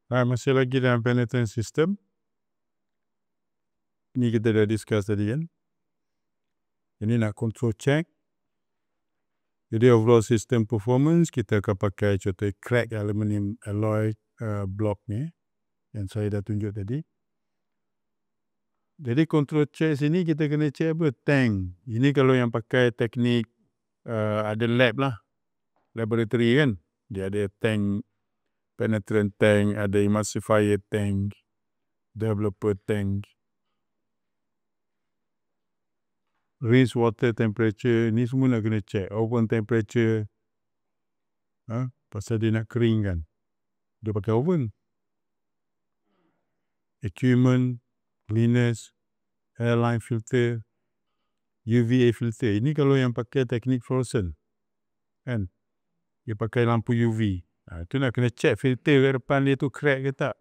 Masih lagi dalam penetrant system. Ini kita dah discuss tadi kan. Ini nak control check. Jadi overall system performance kita akan pakai contoh crack aluminium alloy block ni yang saya dah tunjuk tadi. Jadi control check sini kita kena check apa? Tank. Ini kalau yang pakai teknik ada lab lah. Laboratory kan. Dia ada tank, penetrant tank, ada emulsifier tank, developer tank. Rinse water temperature, ni semua nak kena check. Oven temperature, pasal dia nak keringkan. Dia pakai oven. Equipment, cleaners, airline filter, UVA filter. Ini kalau yang pakai teknik fluorescent. Kan? Dia pakai lampu UV. Itu nak kena check filter kat depan dia tu crack ke tak.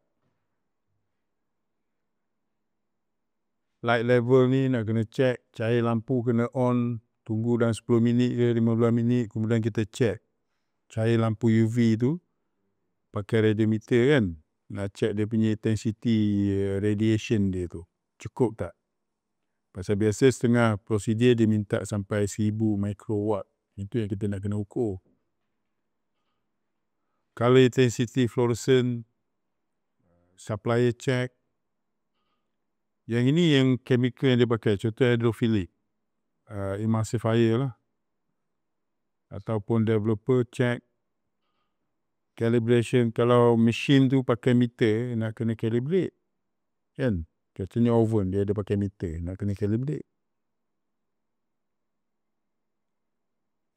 Light level ni nak kena check. Cahaya lampu kena on. Tunggu dalam 10 minit ke 15 minit. Kemudian kita check. Cahaya lampu UV tu pakai radiometer kan. Nak check dia punya intensity radiation dia tu. Cukup tak? Pasal biasa setengah prosedur dia minta sampai 1000 microwatt. Itu yang kita nak kena ukur. Color intensity fluorescent, supplier check. Yang ini yang chemical yang dia pakai. Contoh hydrophilic, emulsifier lah. Ataupun developer check. Calibration, kalau mesin tu pakai meter, nak kena calibrate. Kan? Contohnya oven, dia ada pakai meter, nak kena calibrate.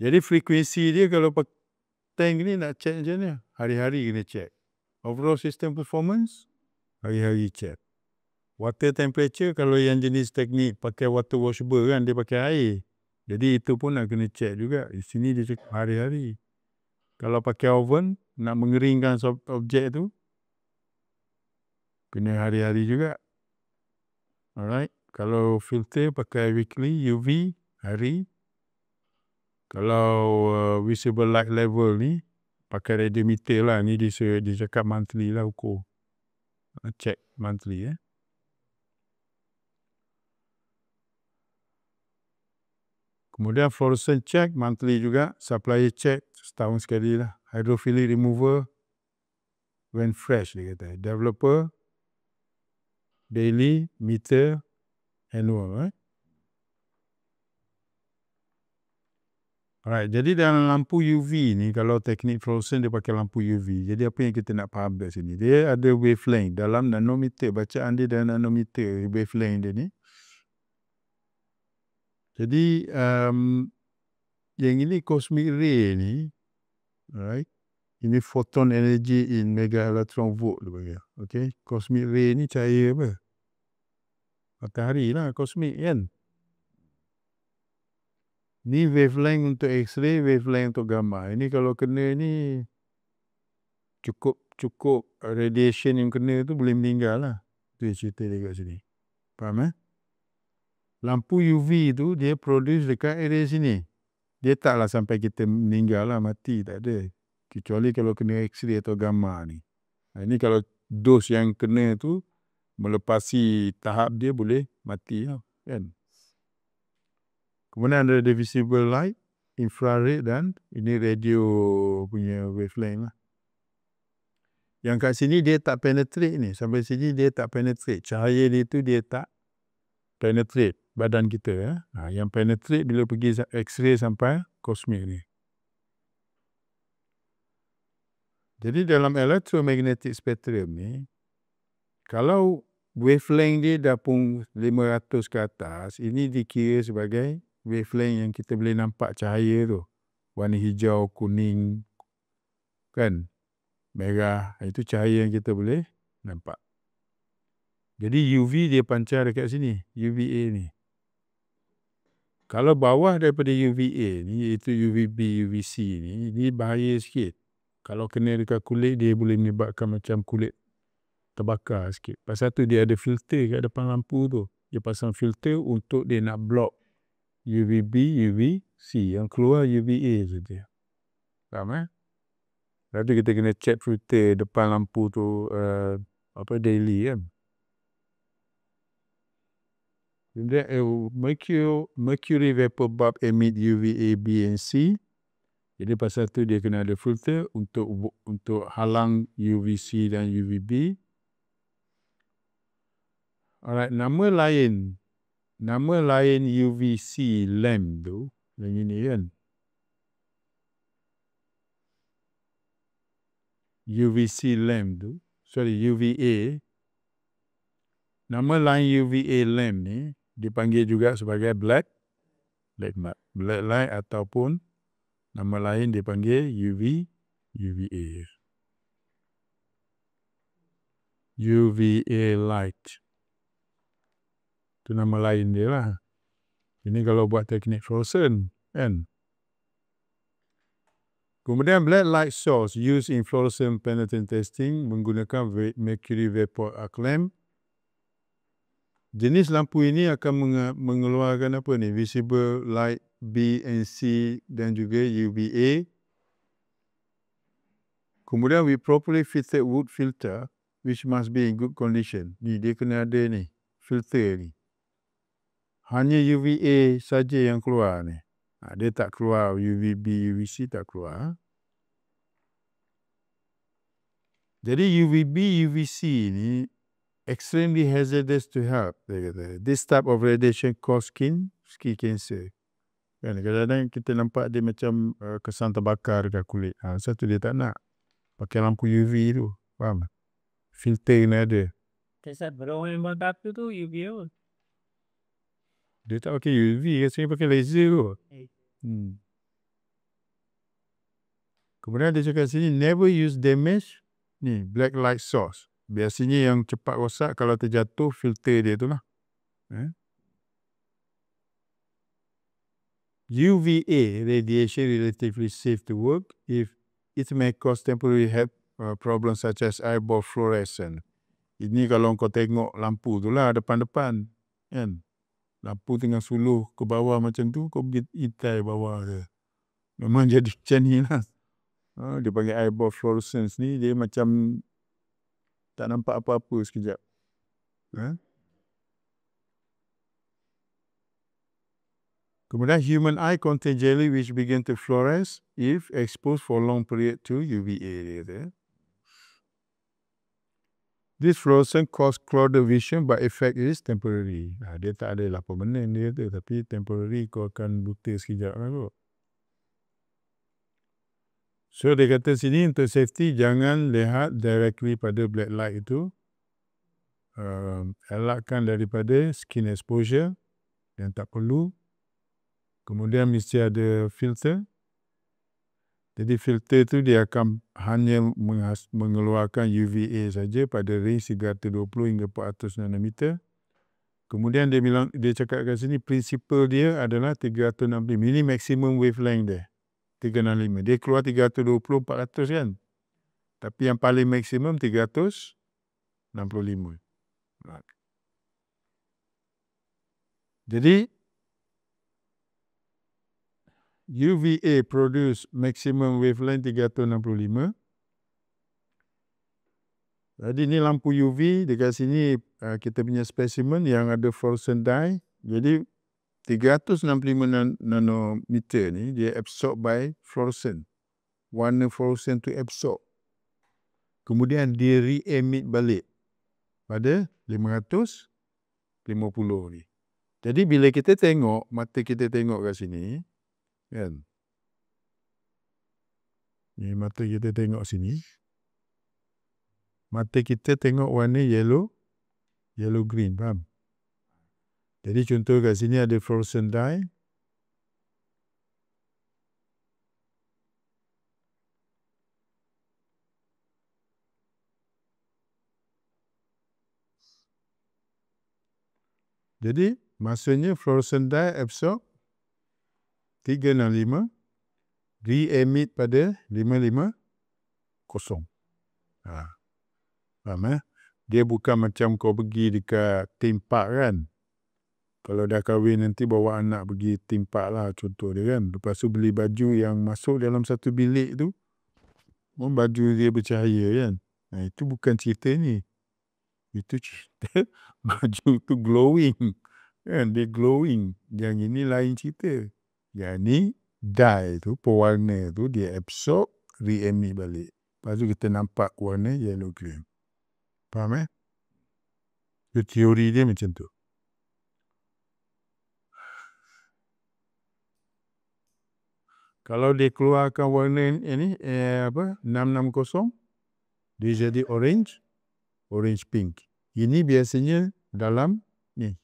Jadi frekuensi dia kalau tank ni nak check macam mana? Hari-hari kena check. Overall system performance, hari-hari check. Water temperature, kalau yang jenis teknik pakai water washable kan, dia pakai air. Jadi itu pun nak kena check juga. Di sini dia check hari-hari. Kalau pakai oven, nak mengeringkan objek tu, kena hari-hari juga. Alright. Kalau filter pakai weekly, UV, hari. Kalau visible light level ni, pakai radiometer lah. Ni dia cakap monthly lah ukur. Check monthly ya. Kemudian fluorescent check monthly juga. Supplier check setahun sekali lah. Hydrophilic remover when fresh dia kata. Developer daily, meter, annual. Alright, jadi dalam lampu UV ni, kalau teknik fluorescent dia pakai lampu UV. Jadi apa yang kita nak faham dari sini? Dia ada wavelength dalam nanometer. Bacaan dia dalam nanometer, wavelength dia ni. Jadi yang ini cosmic ray ni, right? Ini photon energy in mega electron volt dia panggil. Okay? Cosmic ray ni cahaya apa? Matahari lah, cosmic kan? Ni wavelength untuk X-ray, wavelength untuk gamma. Ini kalau kena ni cukup radiation yang kena tu boleh meninggal lah. Itu cerita dia kat sini. Faham Lampu UV tu dia produce dekat area sini. Dia taklah sampai kita meninggal lah, mati, tak ada. Kecuali kalau kena X-ray atau gamma ni. Ini kalau dos yang kena tu melepasi tahap dia boleh mati lah, kan. Kemudian ada visible light, infrared dan ini radio punya wavelength lah. Yang kat sini dia tak penetrate ni. Sampai sini dia tak penetrate. Cahaya dia tu dia tak penetrate badan kita. Yang penetrate bila pergi X-ray sampai kosmik ni. Jadi dalam electromagnetic spectrum ni, kalau wavelength dia dah pun 500 ke atas, ini dikira sebagai wavelength yang kita boleh nampak cahaya tu. Warna hijau, kuning, kan, merah. Itu cahaya yang kita boleh nampak. Jadi UV dia pancar dekat sini, UVA ni. Kalau bawah daripada UVA ni, iaitu UVB, UVC ni, dia bahaya sikit. Kalau kena dekat kulit, dia boleh menyebabkan macam kulit terbakar sikit. Pasal tu dia ada filter kat depan lampu tu. Dia pasang filter untuk dia nak block UVB, UVC. Yang keluar UVA saja. Faham Tapi kita kena check filter depan lampu tu daily kan. Kemudian mercury vapor bulb emit UVA B and C. Jadi pasal tu dia kena ada filter untuk halang UVC dan UVB. Alright, nama lain UVC lamp tu yang ini kan. UVC lamp tu, UVA. Nama lain UVA lamp ni dipanggil juga sebagai black light ataupun nama lain dipanggil UVA. UVA light. Itu nama lain dia lah. Ini kalau buat teknik fluorescent kan. Kemudian black light source used in fluorescent penetrant testing menggunakan mercury vapor arc lamp. Jenis lampu ini akan mengeluarkan visible light B and C dan juga UVA. Kemudian with properly fitted wood filter which must be in good condition. Ni dia kena ada ni, filter ni. Hanya UVA saja yang keluar ni. Dia tak keluar UVB, UVC tak keluar. Jadi UVB, UVC ni extremely hazardous to health. This type of radiation cause skin cancer. Kan, kadang-kadang kita nampak dia macam kesan terbakar dekat kulit. Satu dia tak nak pakai lampu UV tu. Faham? Filter kena ada. Tesat berapa yang bangkap tu UV apa? Dia tak pakai UV, rasanya pakai laser tu. Kemudian dia cakap sini, never use damage ni black light source. Biasanya yang cepat rosak kalau terjatuh filter dia tu lah. UVA radiation relatively safe to work if it may cause temporary health problems such as eyeball fluorescence. Ini kalau kau tengok lampu tu lah depan-depan kan. Lampu tengah suluh ke bawah macam tu, kau pergi itai bawah dia. Memang jadi macam ni lah. Dia panggil eyeball fluorescence ni, dia macam tak nampak apa-apa sekejap. Kemudian human eye contain jelly which begin to fluoresce if exposed for long period to UVA. This fluorescence cause clouded vision but effect is temporary. Dia tak adalah permanent dia tu, tapi temporary kau akan buta sekejap lah kot. So dia kata sini untuk safety jangan lihat directly pada black light itu. Elakkan daripada skin exposure yang tak perlu. Kemudian mesti ada filter. Jadi filter tu dia akan hanya mengeluarkan UVA saja pada range 320 hingga 400 nanometer. Kemudian dia cakap kat sini prinsipal dia adalah 365. Ini maximum wavelength dia. 365. Dia keluar 320 400 kan. Tapi yang paling maksimum 365. Jadi UVA produce maximum wavelength 365. Jadi ni lampu UV dekat sini kita punya specimen yang ada fluorescent dye. Jadi 365 nanometer ni dia absorb by fluorescent. Warna fluorescent tu absorb. Kemudian dia re-emit balik pada 550 ni. Jadi bila kita tengok, mata kita tengok kat sini kan. Ni mata kita tengok sini. Mata kita tengok warna yellow green, faham? Jadi contoh kat sini ada fluorescent dye. Jadi maksudnya fluorescent dye absorb 365, re-emit pada 550. Faham Dia bukan macam kau pergi dekat theme park kan. Kalau dah kahwin nanti bawa anak pergi theme park lah contoh dia kan. Lepas tu beli baju yang masuk dalam satu bilik tu. Baju dia bercahaya kan. Itu bukan cerita ni. Itu cerita baju tu glowing. Kan dia glowing. Yang ini lain cerita. Yang ni dye tu, pewarna tu dia absorb, re-emit balik. Lepas tu kita nampak warna yellow green. Faham Itu teori dia macam tu. Kalau dia keluarkan warna ini 660, dia jadi orange pink. Ini biasanya dalam ni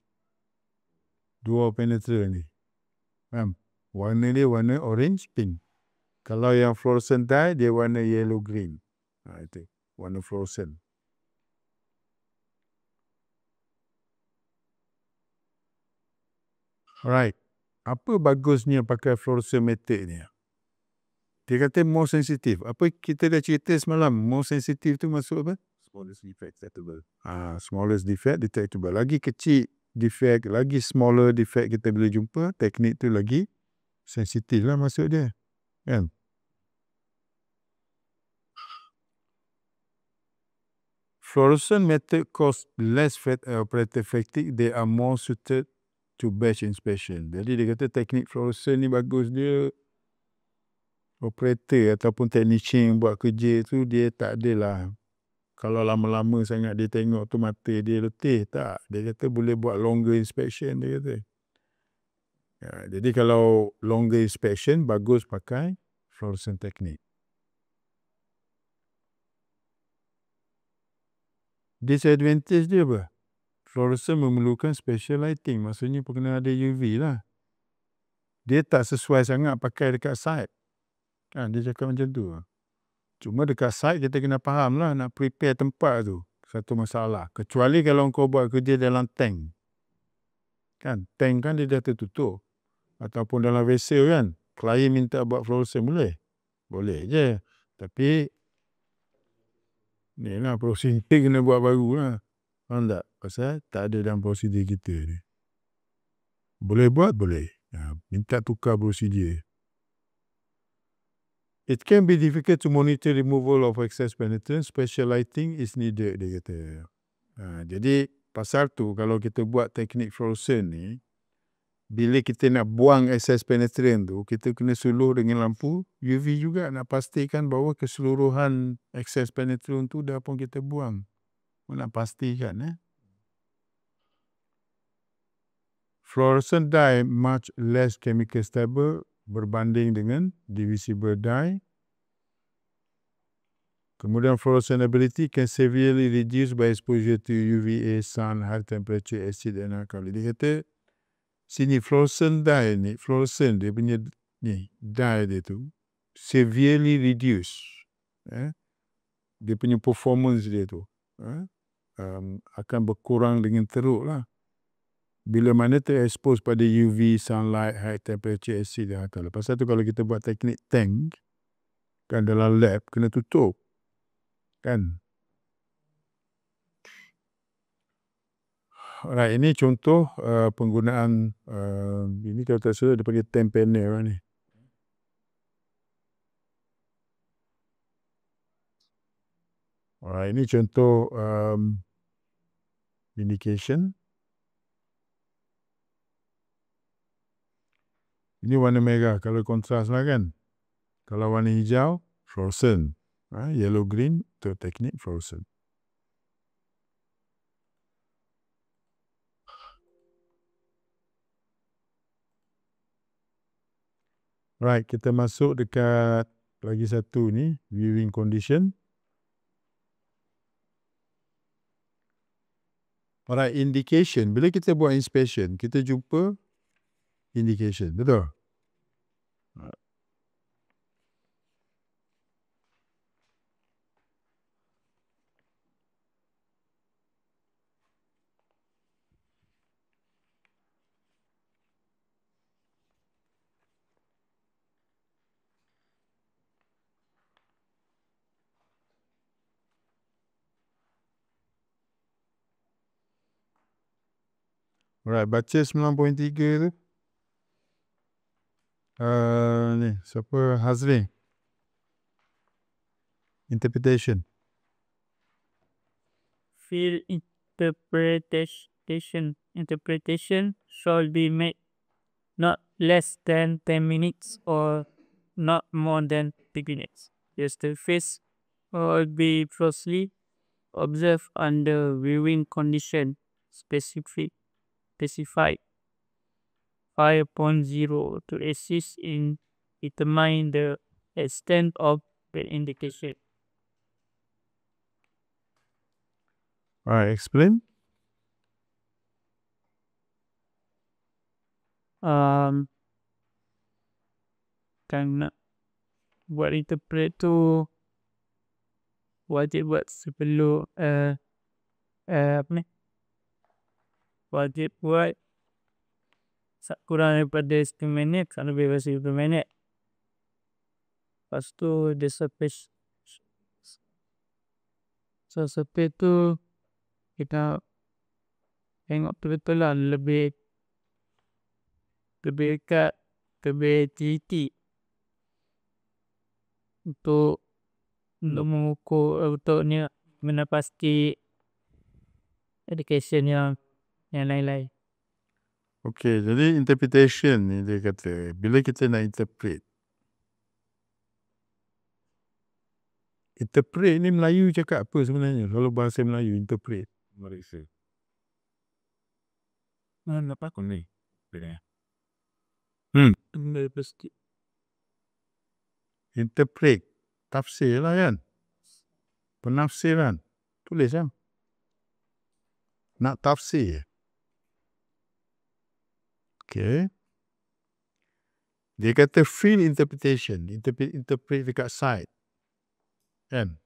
dua penetrate ni. Faham? Warna dia warna orange pink. Kalau yang fluorescent dye dia warna yellow green. Itu warna fluorescent. Alright. Apa bagusnya pakai fluorescent method ni? Dia kata more sensitive. Apa kita dah cerita semalam? More sensitive tu maksud apa? Smallest defect detectable. Smallest defect detectable. Lagi kecil defect, lagi smaller defect kita boleh jumpa, teknik tu lagi sensitif lah maksud dia. Kan? Fluorescent method cost less operator fatigue. They are more suited to batch inspection. Jadi dia kata teknik fluorescent ni bagus dia operator ataupun technician yang buat kerja tu dia tak adalah kalau lama-lama sangat dia tengok tu mata dia letih. Tak. Dia kata boleh buat longer inspection dia kata. Jadi kalau longer inspection bagus pakai fluorescent technique. Disadvantage dia apa? Fluorescent memerlukan special lighting. Maksudnya kena ada UV lah. Dia tak sesuai sangat pakai dekat site. Kan dia cakap macam tu. Cuma dekat site kita kena faham lah nak prepare tempat tu. Satu masalah. Kecuali kalau kau buat kerja dalam tank. Kan tank kan dia dah tertutup. Ataupun dalam vessel kan. Klien minta buat fluorescent boleh? Boleh je. Tapi ni lah prosedur kena buat baru lah. Faham tak? Pasal tak ada dalam prosedur kita ni. Boleh buat? Boleh. Minta tukar prosedur. It can be difficult to monitor removal of excess penetrant. Special lighting is needed, dia kata. Jadi, pasal tu kalau kita buat teknik fluorescent ni, bila kita nak buang excess penetrant tu, kita kena suluh dengan lampu UV juga nak pastikan bahawa keseluruhan excess penetrant tu dah pun kita buang. Nak pastikan. Fluorescent dye much less chemical stable berbanding dengan divisible dye. Kemudian fluorescent ability can severely reduce by exposure to UVA, sun, high temperature, acid dan alkali. Dia kata sini fluorescent dye ni, fluorescent dia punya ni dye dia tu severely reduce. Dia punya performance dia tu akan berkurang dengan teruk lah. Bila mana terexpose pada UV, sunlight, high temperature, acid dan alkali. Pasal tu kalau kita buat teknik tank kan dalam lab kena tutup. Kan? Alright, ini contoh penggunaan ini kalau tak salah dia panggil 10 panel ni. Alright, ini contoh indication. Ini warna merah kalau kontras lah kan. Kalau warna hijau fluorescent. Yellow green tu teknik fluorescent. Right, kita masuk dekat lagi satu ni, viewing condition. Alright, indication. Bila kita buat inspection, kita jumpa indication. Betul? Alright, baca 9.3 tu. Ni, siapa? Hazri. interpretation. Field interpretation should be made not less than 10 minutes or not more than 3 minutes. Yes, the face will be closely observed under viewing condition specified 5.0 to assist in determining the extent of the indication. Alright, explain. Karena buat interpret tu wajib buat sebelum apa ni, wajib buat kurang daripada 10 minit, kalau lebih daripada 10 minit. Lepas tu dia sampai tu kita tengok betul-betul lah, lebih dekat, lebih teliti untuk mengukur untuk ni mana pasti education yang lain-lain. Okay, jadi interpretation ni dia kata, bila kita nak interpret ni Melayu cakap apa sebenarnya? Kalau bahasa Melayu, interpret. Malaysia. Apa aku ni? Pasti. Interpret, tafsir lah kan? Penafsiran. Tulis kan? Nak tafsir. Okay. Dia kata field interpretation, interpret dekat side. Kan?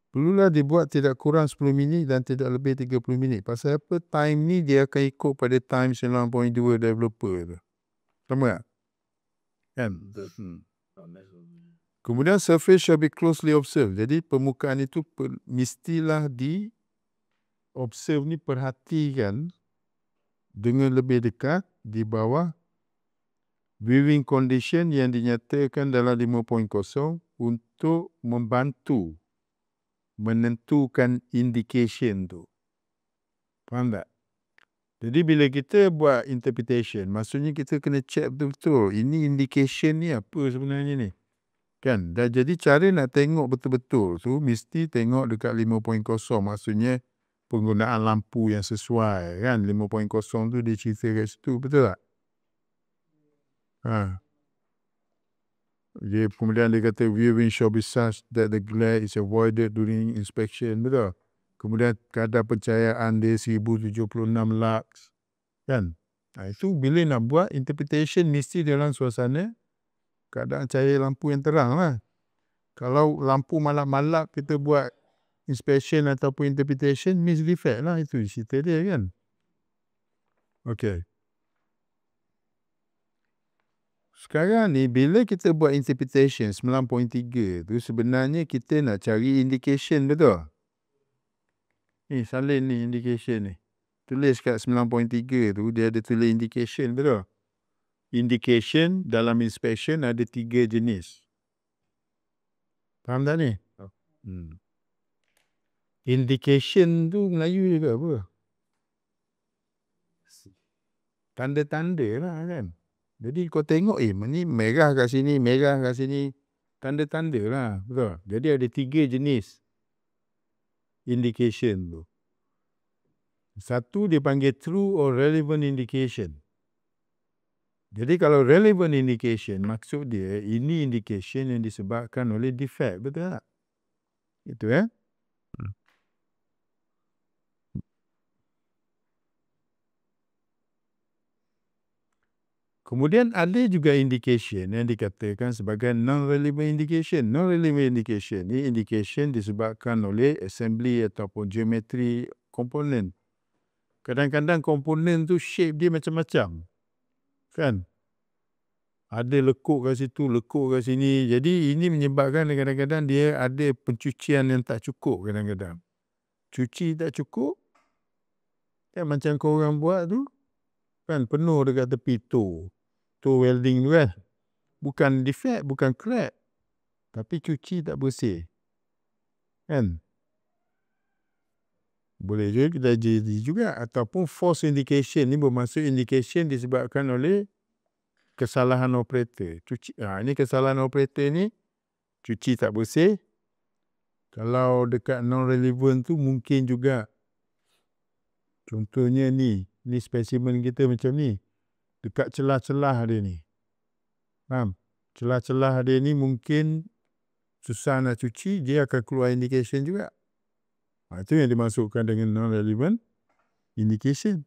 Perlulah dibuat tidak kurang 10 minit dan tidak lebih 30 minit. Pasal apa? Time ni dia akan ikut pada time 9.2 developer tu. Sama tak? Kan? Kemudian surface shall be closely observed. Jadi permukaan itu mestilah di observe ni, perhatikan dengan lebih dekat di bawah viewing condition yang dinyatakan dalam 5.0 untuk membantu menentukan indication tu. Faham tak? Jadi bila kita buat interpretation, maksudnya kita kena check betul-betul ini indication ni apa sebenarnya ni. Kan? Dan jadi cara nak tengok betul-betul tu mesti tengok dekat 5.0, maksudnya penggunaan lampu yang sesuai kan. 5.0 tu dia cerita kat situ, betul tak? Kemudian dia kata viewing shall be such that the glare is avoided during inspection, betul? Kemudian kadar pencahayaan dia 1076 lux kan. Itu bila nak buat interpretation mesti dalam suasana keadaan cahaya lampu yang terang lah. Kalau lampu malap-malap kita buat inspection ataupun interpretation, miss defect lah, itu cerita dia kan. Okay. Sekarang ni bila kita buat interpretation 9.3 tu sebenarnya kita nak cari indication, betul? Ni salin ni indication ni. Tulis kat 9.3 tu dia ada tulis indication, betul? Indication dalam inspection ada 3 jenis. Faham tak ni? Indication tu Melayu juga apa? Tanda-tanda lah kan. Jadi kau tengok ni merah kat sini, merah kat sini, tanda-tanda lah, betul? Jadi ada 3 jenis indication tu. Satu dia panggil true or relevant indication. Jadi kalau relevant indication, maksud dia ini indication yang disebabkan oleh defect, betul tak? Itu ya. Kemudian ada juga indication yang dikatakan sebagai non-relevant indication. Non-relevant indication ni indication disebabkan oleh assembly ataupun geometri komponen. Kadang-kadang komponen tu shape dia macam-macam. Kan? Ada lekuk kat situ, lekuk kat sini. Jadi ini menyebabkan kadang-kadang dia ada pencucian yang tak cukup kadang-kadang. Cuci tak cukup. Kan macam korang buat tu. Kan penuh dekat tepi tu. Tu welding tu kan. Bukan defect, bukan crack. tapi cuci tak bersih. Kan? Boleh juga kita jadi juga, ataupun false indication ni bermaksud indication disebabkan oleh kesalahan operator. Ini kesalahan operator ni cuci tak bersih. Kalau dekat non-relevant tu mungkin juga, contohnya ni spesimen kita macam ni, dekat celah-celah dia ni. Faham? Celah-celah dia ni mungkin susah nak cuci, dia akan keluar indication juga. Itu yang dimasukkan dengan non-relevant indication.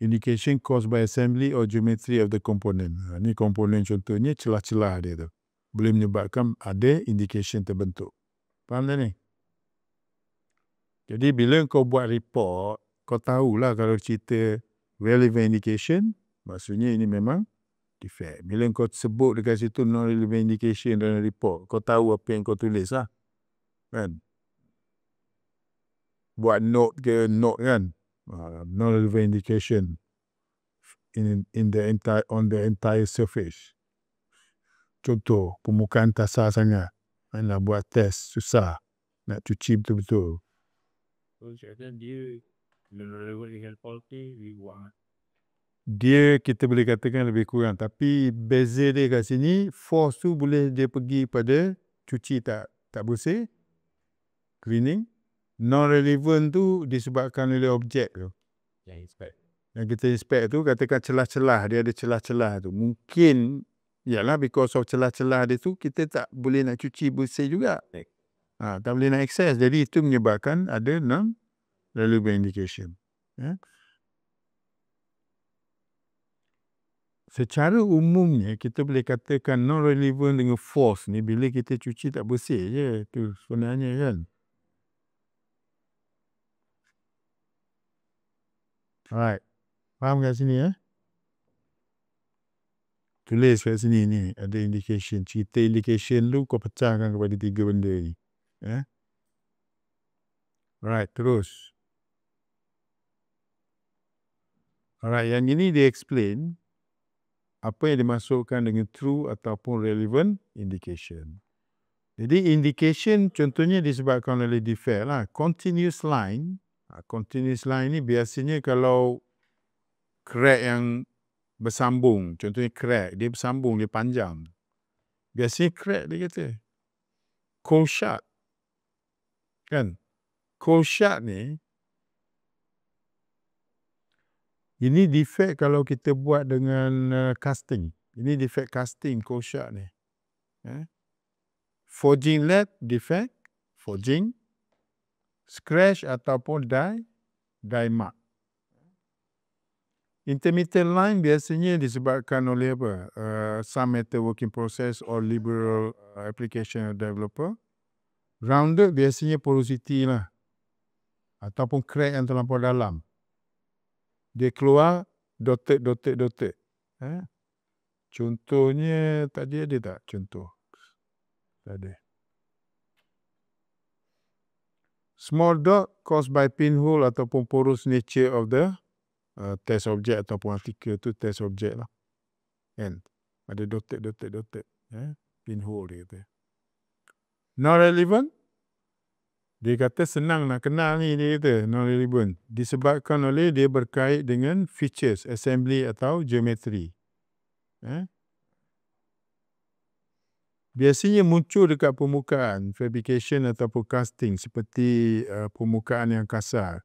Indication caused by assembly or geometry of the component. Ini komponen contohnya celah-celah dia tu. Boleh menyebabkan ada indication terbentuk. Faham tak ni? Jadi bila kau buat report, kau tahulah kalau cerita relevant indication, maksudnya ini memang defect. Bila kau sebut dekat situ non-relevant indication dalam report, kau tahu apa yang kau tulis lah. Kan? Buat note kan? Non-relevant indication on the entire surface. Contoh, permukaan kasar sangat. Nak buat test, susah. Nak cuci betul-betul. Dia kita boleh katakan lebih kurang, tapi beza dia kat sini, force tu boleh dia pergi pada cuci tak bersih, cleaning. Non-relevant tu disebabkan oleh objek tu. Yang kita inspect tu, katakan celah-celah, dia ada celah-celah tu. Mungkin, ialah because of celah-celah dia tu, kita tak boleh nak cuci bersih juga. Tak boleh nak access. Jadi itu menyebabkan ada non-relevant indication. Secara umumnya, kita boleh katakan non-relevant dengan false ni, bila kita cuci tak bersih je. Itu sebenarnya kan. Alright. Faham kat sini ya? Tulis kat sini ni, ada indication. Cerita indication tu kau pecahkan kepada 3 benda ni. Alright, terus. Alright, yang ini dia explain apa yang dimasukkan dengan true ataupun relevant indication. Jadi indication contohnya disebabkan oleh defect lah. Continuous line ni biasanya kalau crack yang bersambung, contohnya crack, dia bersambung, dia panjang. Biasanya crack dia kata. Cold shut. Kan? Cold shut ni, ini defect kalau kita buat dengan casting. Ini defect casting, cold shut ni. Forging lead, defect, forging. Scratch ataupun die mark. Intermittent line biasanya disebabkan oleh apa? Some metal working process or liberal application of developer. Rounded biasanya porosity lah. Ataupun crack yang terlampau dalam. Dia keluar dotted. Contohnya tadi ada tak contoh? Tak ada. Small dot caused by pinhole ataupun porous nature of the test object ataupun artikel tu test object lah. Kan? Ada dotted. Pinhole dia kata. Non-relevant, dia kata senang nak kenal ni, dia kata non-relevant. Disebabkan oleh dia berkait dengan features, assembly atau geometry. Biasanya muncul dekat permukaan, fabrication ataupun casting seperti permukaan yang kasar.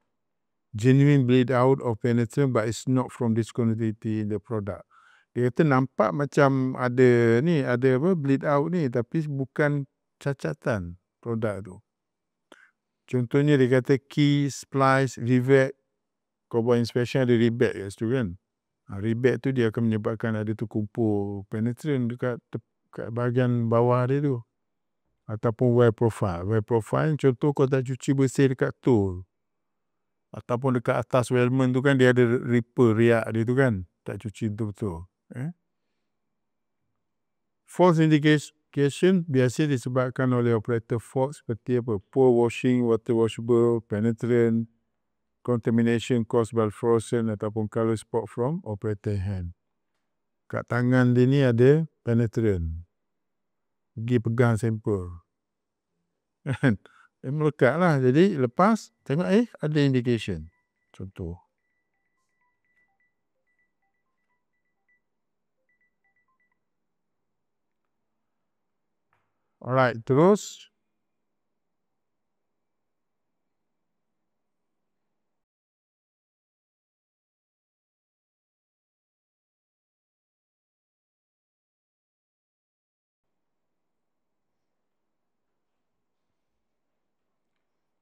Genuine bleed out of penetrant but it's not from discontinuity in the product. Dia kata nampak macam ada bleed out ni, tapi bukan cacatan produk tu. Contohnya dia kata key, splice, rivet. Kau buat inspection ada rivet kat situ kan. Rivet tu dia akan menyebabkan ada tu kumpul penetrant dekat bahagian bawah dia tu. Ataupun wear profile. Wear profile contoh kau tak cuci bersih dekat tool. Ataupun dekat atas weldment tu kan dia ada ripple, riak dia tu kan. Tak cuci betul-betul. False indication biasa disebabkan oleh operator fault seperti apa? Poor washing, water washable, penetrant, contamination caused by fluorescent ataupun color spot from operator hand. Kat tangan dia ni ada penetrant. pergi pegang sampel. Melekat lah. Jadi lepas tengok ada indication. Contoh. Alright, terus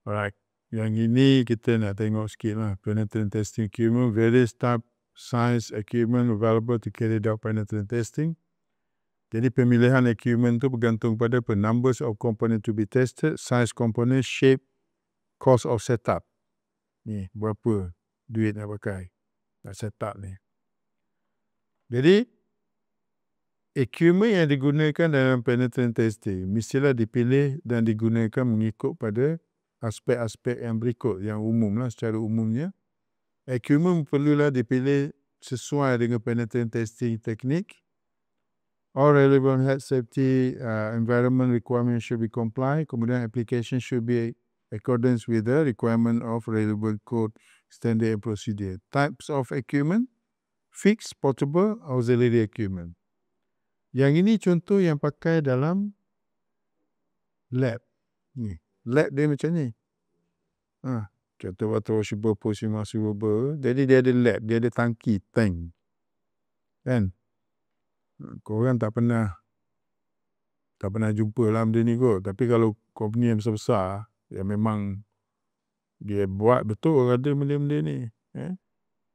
alright. Yang ini kita nak tengok sikit lah. Penetrant testing equipment, various type, size equipment available to carry out penetrant testing. Jadi pemilihan equipment tu bergantung pada numbers of component to be tested, size component, shape, cost of setup. Ni berapa duit nak pakai nak setup ni. Jadi equipment yang digunakan dalam penetrant testing mestilah dipilih dan digunakan mengikut pada aspek-aspek yang berikut, yang umum lah secara umumnya. Equipment perlulah dipilih sesuai dengan penetrant testing teknik. All relevant health safety environment requirements should be complied. Kemudian application should be accordance with the requirement of relevant code, standard and procedure. Types of equipment, fixed, portable, auxiliary equipment. Yang ini contoh yang pakai dalam lab. Ni, lab dia macam ni. Contoh water washable, portion washable. Jadi dia ada lab, dia ada tangki, tank. Kan? Korang tak pernah jumpa lah benda ni kot. Tapi kalau company yang besar-besar, yang memang dia buat betul ada benda-benda ni. Dia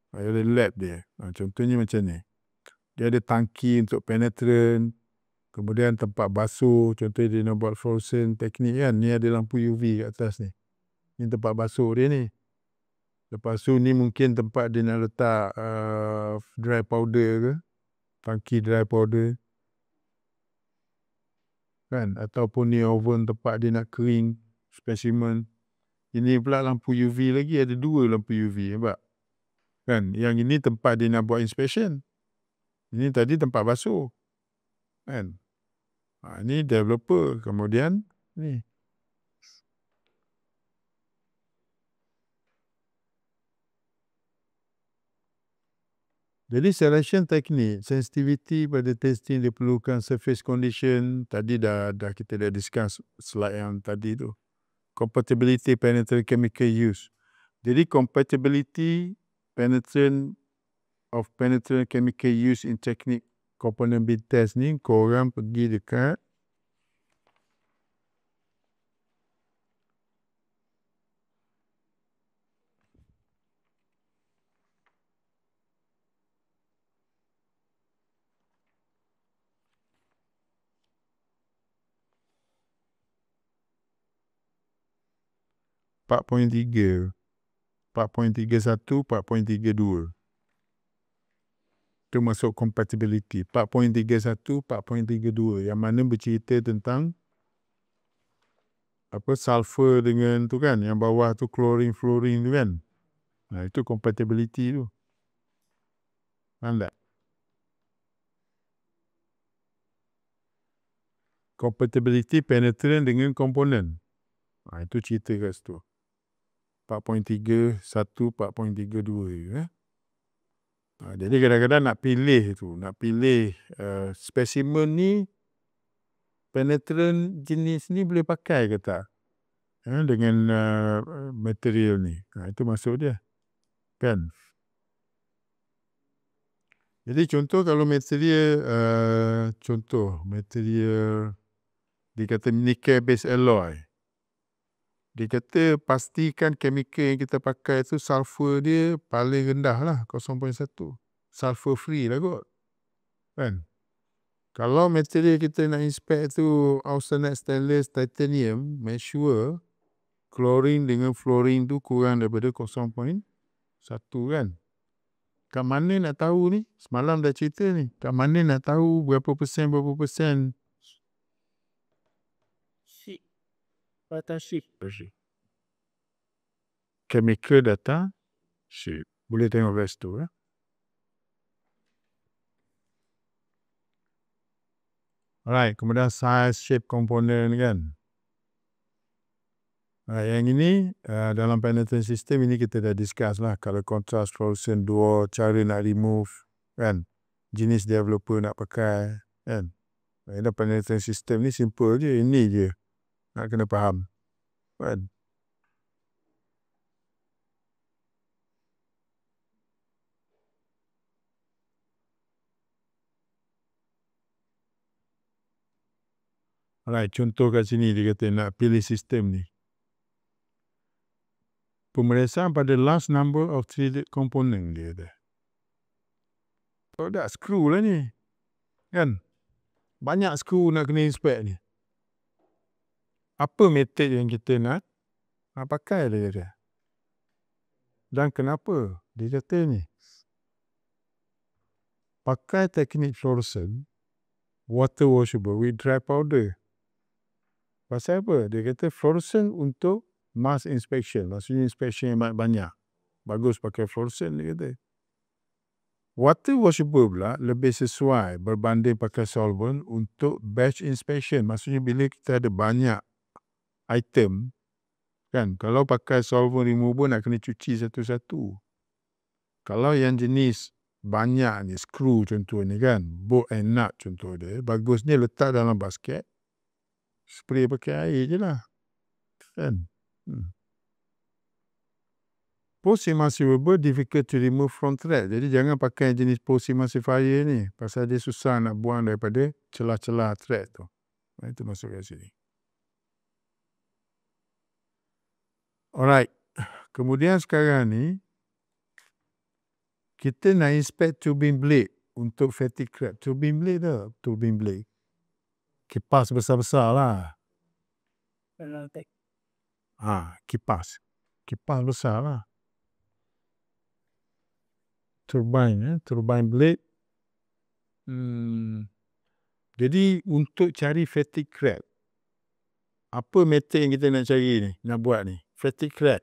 ada lab dia. Contohnya macam ni. Dia ada tangki untuk penetrant, kemudian tempat basuh, contohnya dia nak buat fluorescent teknik kan, ni ada lampu UV kat atas ni. Ni tempat basuh dia ni. Lepas tu ni mungkin tempat dia nak letak dry powder ke, tangki dry powder. Kan, ataupun ni oven tempat dia nak kering specimen. Ini pula lampu UV lagi, ada 2 lampu UV, nampak? Kan, yang ini tempat dia nak buat inspection. Ini tadi tempat basuh. Kan? Ini developer. Kemudian ni. Jadi selection teknik, sensitivity pada testing diperlukan, surface condition, tadi dah kita dah discuss slide yang tadi tu. Compatibility penetrant chemical use. Jadi compatibility penetrant chemical use in technique component being test ni, korang pergi dekat Part 4.3, 4.31, 4.32. Itu masuk compatibility. 4.31, 4.32 yang mana bercerita tentang apa sulfur dengan tu kan, yang bawah tu chlorine, fluorine tu kan. Itu compatibility tu. Faham tak? Compatibility penetrant dengan komponen. Itu cerita kat situ. 4.31, 4.32 jadi kadang-kadang nak pilih spesimen ni, penetrant jenis ni boleh pakai ke tak dengan material ni. Itu maksud dia kan. Jadi contoh kalau material dia kata nickel based alloy, dia kata pastikan chemical yang kita pakai tu sulfur dia paling rendah lah, 0.1. Sulfur free lah kot. Kan? Kalau material kita nak inspect tu austenite, stainless, titanium, make sure chlorine dengan fluorine tu kurang daripada 0.1 kan. Kat mana nak tahu ni? Semalam dah cerita ni. Kat mana nak tahu berapa persen? Data sheet. Chemical data sheet. Boleh tengok kat situ. Alright, kemudian size, shape, komponen kan. Yang ini dalam penetrant system ini kita dah discuss lah. Kalau contrast, fluorescent, dual, cara nak remove kan. Jenis developer nak pakai kan. Dalam penetrant system ni simple je, ini je. Nak kena faham kan. Alright, contoh kat sini dia kata nak pilih sistem ni. Pemeriksaan pada last number of threaded component dia kata. Oh dah screw lah ni. Kan? Banyak screw nak kena inspect ni. Apa method yang kita nak pakai dia kata. Dan kenapa? Dia kata ni. Pakai teknik fluorescent, water washable with dry powder. Pasal apa? Dia kata fluorescent untuk mass inspection. Maksudnya inspection yang banyak. Bagus pakai fluorescent dia kata. Water washable pula lebih sesuai berbanding pakai solvent untuk batch inspection. Maksudnya bila kita ada banyak item, kan, kalau pakai solvent remover nak kena cuci satu-satu. Kalau yang jenis banyak ni, screw contoh ni kan, bolt and nut contoh dia, bagusnya letak dalam basket, spray pakai air je lah. Kan? Post emulsifier difficult to remove from thread. Jadi jangan pakai jenis post emulsifier ni. Pasal dia susah nak buang daripada celah-celah thread tu. Itu masuk kat sini. Alright. Kemudian sekarang ni, kita nak inspect tubing blade untuk fatigue crack. Tubing blade tu, tubing blade. Kipas besar-besar lah. Kipas. Kipas besar lah. Turbine, turbine blade. Jadi untuk cari fatigue crack, apa method yang kita nak cari ni, nak buat ni? Fatigue crack.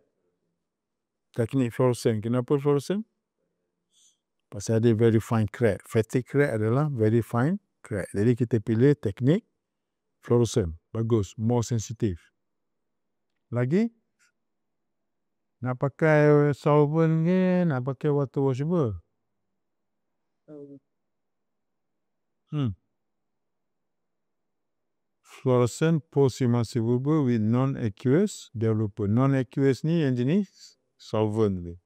Teknik fluorescent. Kenapa fluorescent? Pasal dia very fine crack. Fatigue crack adalah very fine crack. Jadi kita pilih teknik fluorescent. Bagus, more sensitive. Lagi? Nak pakai solvent ke, nak pakai water washable? Fluorescent post emulsifier with non-aqueous developer. Non-aqueous ni yang jenis solvent ni.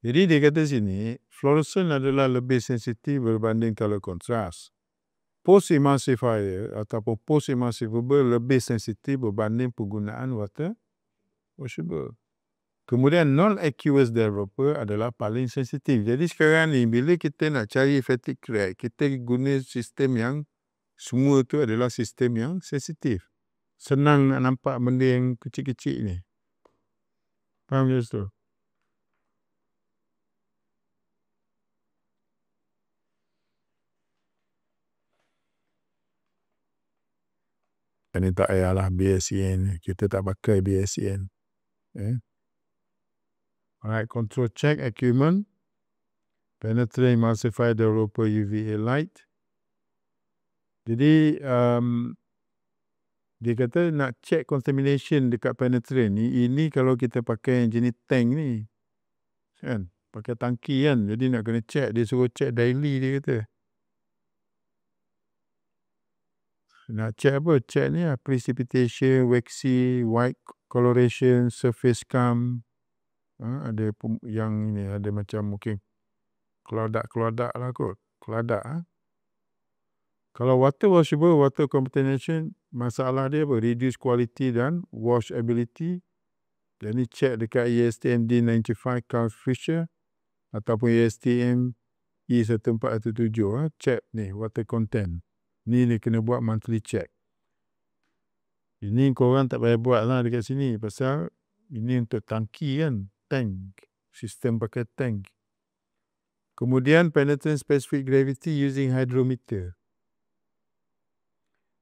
Jadi dia kata sini, fluorescent adalah lebih sensitif berbanding color contrast. Post emulsifier ataupun post emulsifier lebih sensitif berbanding penggunaan water washable. Kemudian non-aqueous developer adalah paling sensitif. Jadi sekarang ni bila kita nak cari fatigue crack, kita guna sistem yang semua tu adalah sistem yang sensitif. Senang nak nampak benda yang kecil-kecil ni. Faham je tu? Ini tak payahlah BSEN. Kita tak pakai BSEN. Alright, control check equipment. Penetrate emulsifier developer UVA light. Jadi dia kata nak check contamination dekat penetrant ni, ini kalau kita pakai yang jenis tank ni. Kan? Pakai tangki kan. Jadi nak kena check, dia suruh check daily dia kata. Nak check apa? Check ni lah. Precipitation, waxy, white coloration, surface scum. Ada yang ini, ada macam mungkin keladak lah kot. Keladak. Kalau water washable, water contamination, masalah dia apa? Reduce quality dan washability. Jadi check dekat ESTM D95 Carl Fisher ataupun ESTM E1417. Check ni, water content. Ni kena buat monthly check. Ini korang tak payah buat lah dekat sini. Pasal ini untuk tangki kan. Tank. Sistem pakai tank. Kemudian penetrant specific gravity using hydrometer.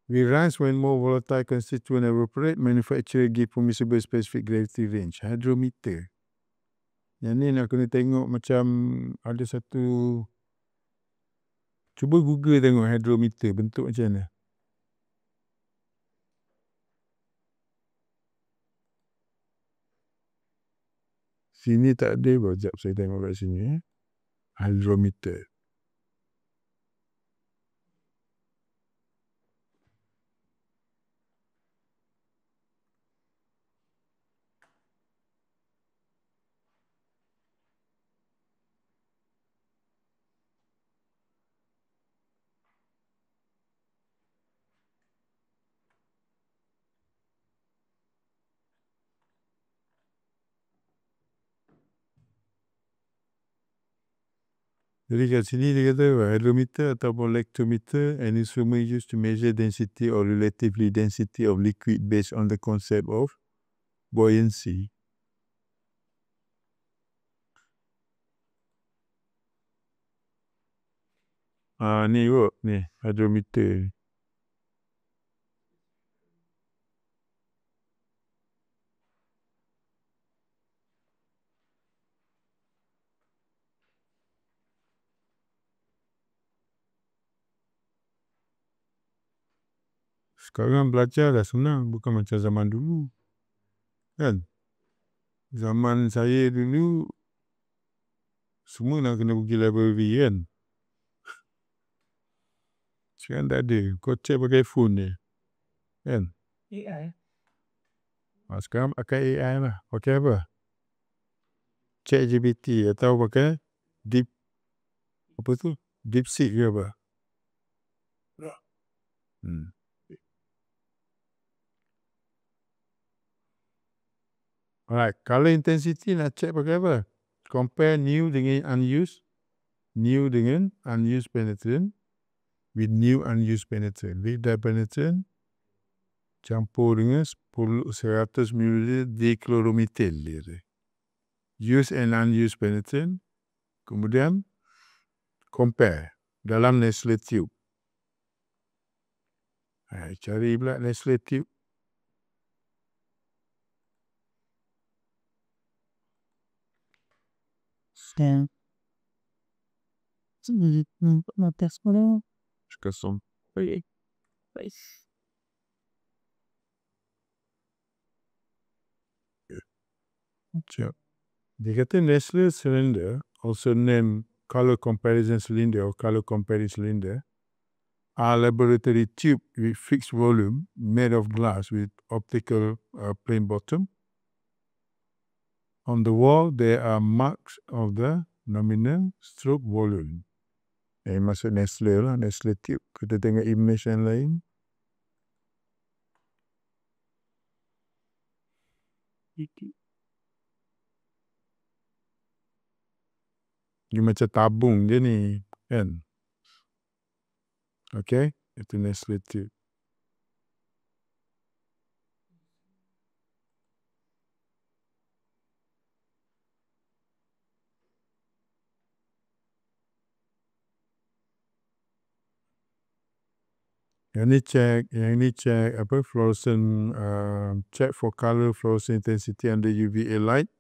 We rise when more volatile constituent evaporate. Manufacturer give permissible specific gravity range. Hydrometer. Yang ni nak kena tengok macam ada satu Cuba Google tengok hydrometer bentuk macam mana. Sini tak ada, sekejap saya tengok kat sini. Hydrometer. Jadi kat sini dia kata hydrometer ataupun lactometer, an instrument used to measure density or relatively density of liquid based on the concept of buoyancy. Ni kot, ni hydrometer. Sekarang belajar dah senang, bukan macam zaman dulu. Kan? Zaman saya dulu, semua nak kena pergi library kan. Sekarang tak ada, kau check pakai phone je. Kan? AI. Sekarang pakai AI lah. Pakai apa? ChatGPT atau pakai DeepSeek ke apa? Alright, color intensity nak check pakai apa? Compare new dengan unused. New dengan unused penetrant with new unused penetrant. With that penetrant campur dengan 100 ml dichloromethyl dia tu. Use and unused penetrant. Kemudian compare dalam Nestle tube. Cari pula Nestle tube. Kosong. Okay. Baik. Dia kata Nestle cylinder, also named color comparison cylinder or color comparing cylinder, are laboratory tube with fixed volume made of glass with optical plain bottom. On the wall, there are marks of the nominal stroke volume. Maksud Nestle lah, Nestle tube. Kita tengok image yang lain. Dia macam tabung je ni, kan? Okay, itu Nestle tube. Yang ni check apa fluorescent, check for color fluorescent intensity under UVA light.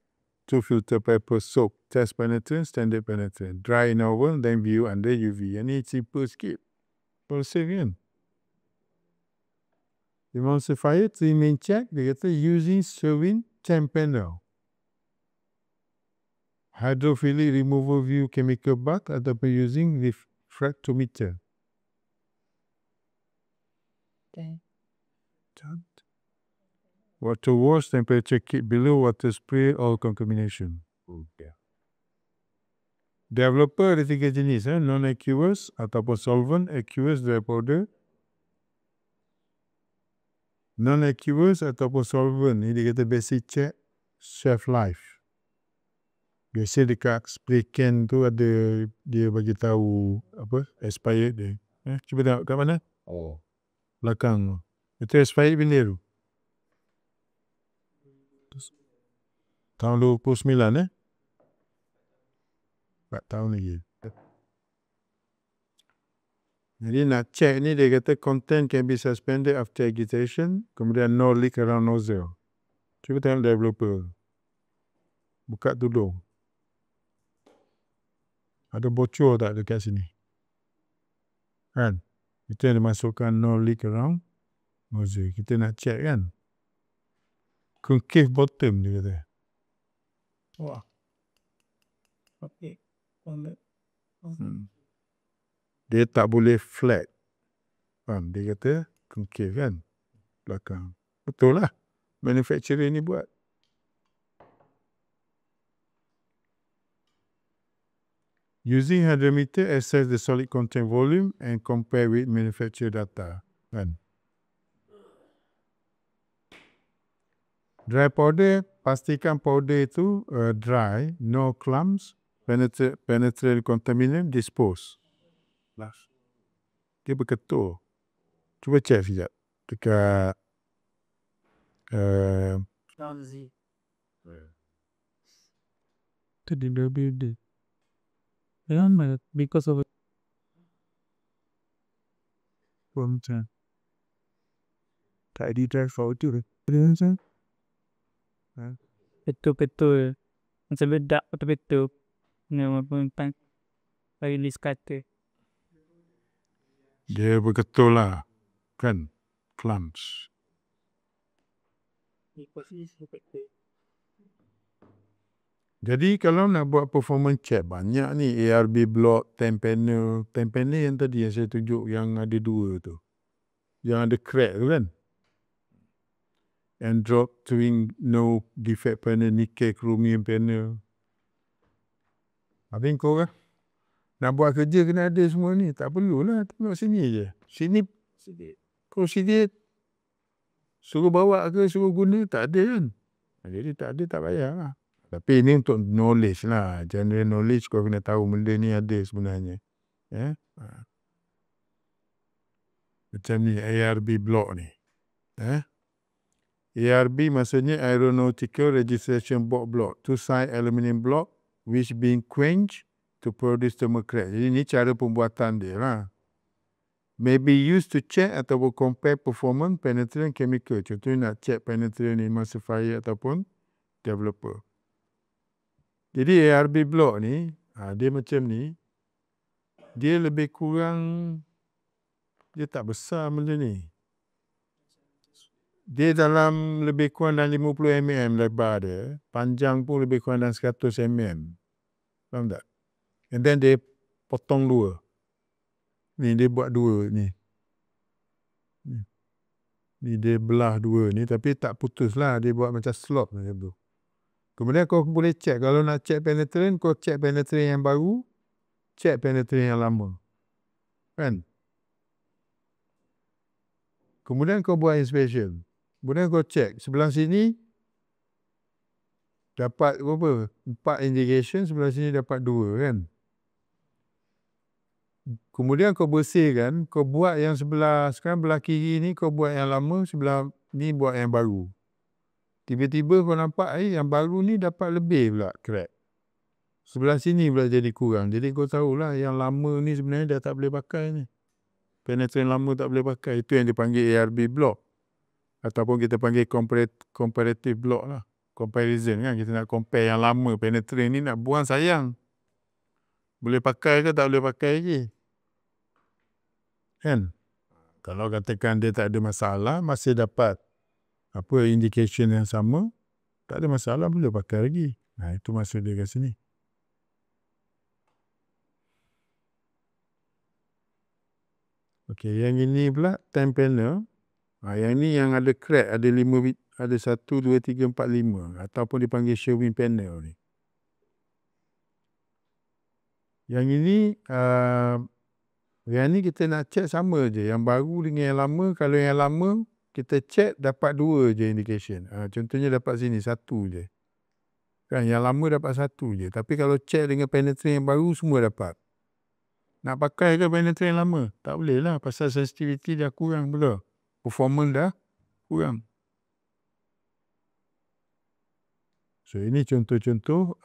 2 filter paper soap, test penetrant, standard penetrant. Dry in oven, then view under UV. Yang ni simple sikit. Fluorescent kan? Emulsifier, 3 main check. Dia kata using Sherwin 10 panel. Hydrophilic removal view chemical bath ataupun using refractometer. Okay. Water wash, temperature keep below water spray or contamination. Okay. Developer ada 3 jenis, non-aqueous ataupun solvent, aqueous dry powder. Non-aqueous ataupun solvent ni dia kata basic check shelf life. Biasa dekat spray can tu ada dia bagi tahu apa expired dia. Cuba tengok kat mana? Belakang. Itu expired bila tu? Tahun 29 4 tahun lagi. Jadi nak check ni dia kata content can be suspended after agitation, kemudian no leak around nozzle. Cuba tengok developer. Buka tudung. Ada bocor tak dekat sini? Kan. Kita ada masukkan no leak around nozzle. Kita nak check kan. Concave bottom dia kata. Wah. Okay. Dia tak boleh flat. Faham? Dia kata concave kan. Belakang. Betul lah. Manufacturer ni buat. Using hydrometer, assess the solid content volume and compare with manufacturer data. Kan? Dry powder, pastikan powder itu dry, no clumps, penetrate contaminant, dispose. Last. Dia berketul. Cuba check sekejap. Dekat Tadi lebih because of tadi dry powder. betul-betul macam ledak betul-betul dengan rilis kata. Dia berketul lah. Kan? Clumps. Jadi kalau nak buat performance check, banyak ni ARB block, 10 panel. 10 panel yang tadi yang saya tunjuk yang ada 2 tu. Yang ada crack tu kan. And drop twin no defect panel, nickel chromium panel. Habis kau kan nak buat kerja kena ada semua ni. Tak perlulah, tengok sini je. Sini kau sini suruh bawa ke suruh guna tak ada kan. Jadi tak ada tak payah lah. Tapi ini untuk knowledge lah. General knowledge kau kena tahu benda ni ada sebenarnya. Ya. Macam ni ARB block ni. ARB maksudnya Aeronautical Registration Board block. Two-side aluminium block which being quenched to produce thermal crack. Jadi ni cara pembuatan dia lah. May be used to check ataupun compare performance penetrant chemical. Contohnya nak check penetrant emulsifier ataupun developer. Jadi ARB block ni, dia macam ni. Dia lebih kurang, dia tak besar macam ni. Dia dalam lebih kurang dalam 50 mm lebar dia. Panjang pun lebih kurang dalam 100 mm. Faham tak? And then dia potong 2. Ni dia buat 2 ni. Ni dia belah 2 ni tapi tak putus lah. Dia buat macam slot macam tu. Kemudian kau boleh check. Kalau nak check penetrant, kau check penetrant yang baru, check penetrant yang lama. Kan? Kemudian kau buat inspection. Kemudian kau check. Sebelah sini dapat berapa? 4 indication, sebelah sini dapat 2 kan? Kemudian kau bersihkan, kau buat yang sebelah, sekarang belah kiri ni kau buat yang lama, sebelah ni buat yang baru. Tiba-tiba kau nampak yang baru ni dapat lebih pula crack. Sebelah sini pula jadi kurang. Jadi kau tahulah yang lama ni sebenarnya dah tak boleh pakai ni. Penetrant lama tak boleh pakai. Itu yang dipanggil ARB block. Ataupun kita panggil comparative block lah. Comparison kan. Kita nak compare yang lama. Penetrant ni nak buang sayang. Boleh pakai ke tak boleh pakai lagi. Kan? Kalau katakan dia tak ada masalah, masih dapat apa indication yang sama, tak ada masalah, boleh pakai lagi. Itu maksud dia kat sini. Okey, yang ini pula 10 panel. Yang ni yang ada crack, ada 5, ada 1, 2, 3, 4, 5 ataupun dipanggil Sherwin panel ni. Yang ini kita nak check sama je. Yang baru dengan yang lama. Kalau yang lama kita check dapat 2 je indication. Contohnya dapat sini 1 je. Kan yang lama dapat 1 je. Tapi kalau check dengan penetrant yang baru semua dapat. Nak pakai ke penetrant yang lama? Tak boleh lah. Pasal sensitivity dah kurang pula. Performance dah kurang. So ini contoh-contoh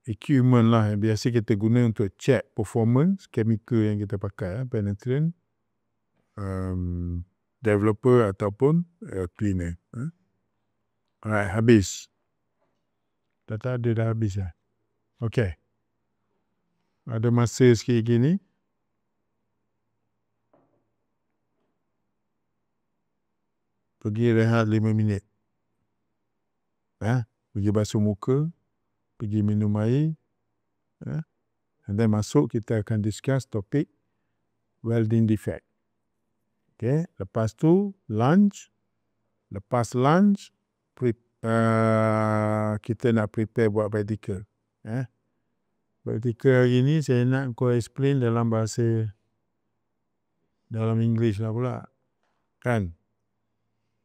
equipment lah yang biasa kita guna untuk check performance chemical yang kita pakai, penetrant, developer ataupun cleaner. Alright, habis. Data dia dah habis lah. Okay. Ada masa sikit gini. Pergi rehat 5 minit. Pergi basuh muka, pergi minum air. And then masuk kita akan discuss topik welding defect. Okay. Lepas tu lunch. Lepas lunch kita nak prepare buat practical. Practical hari ni saya nak kau explain dalam English lah pula. Kan?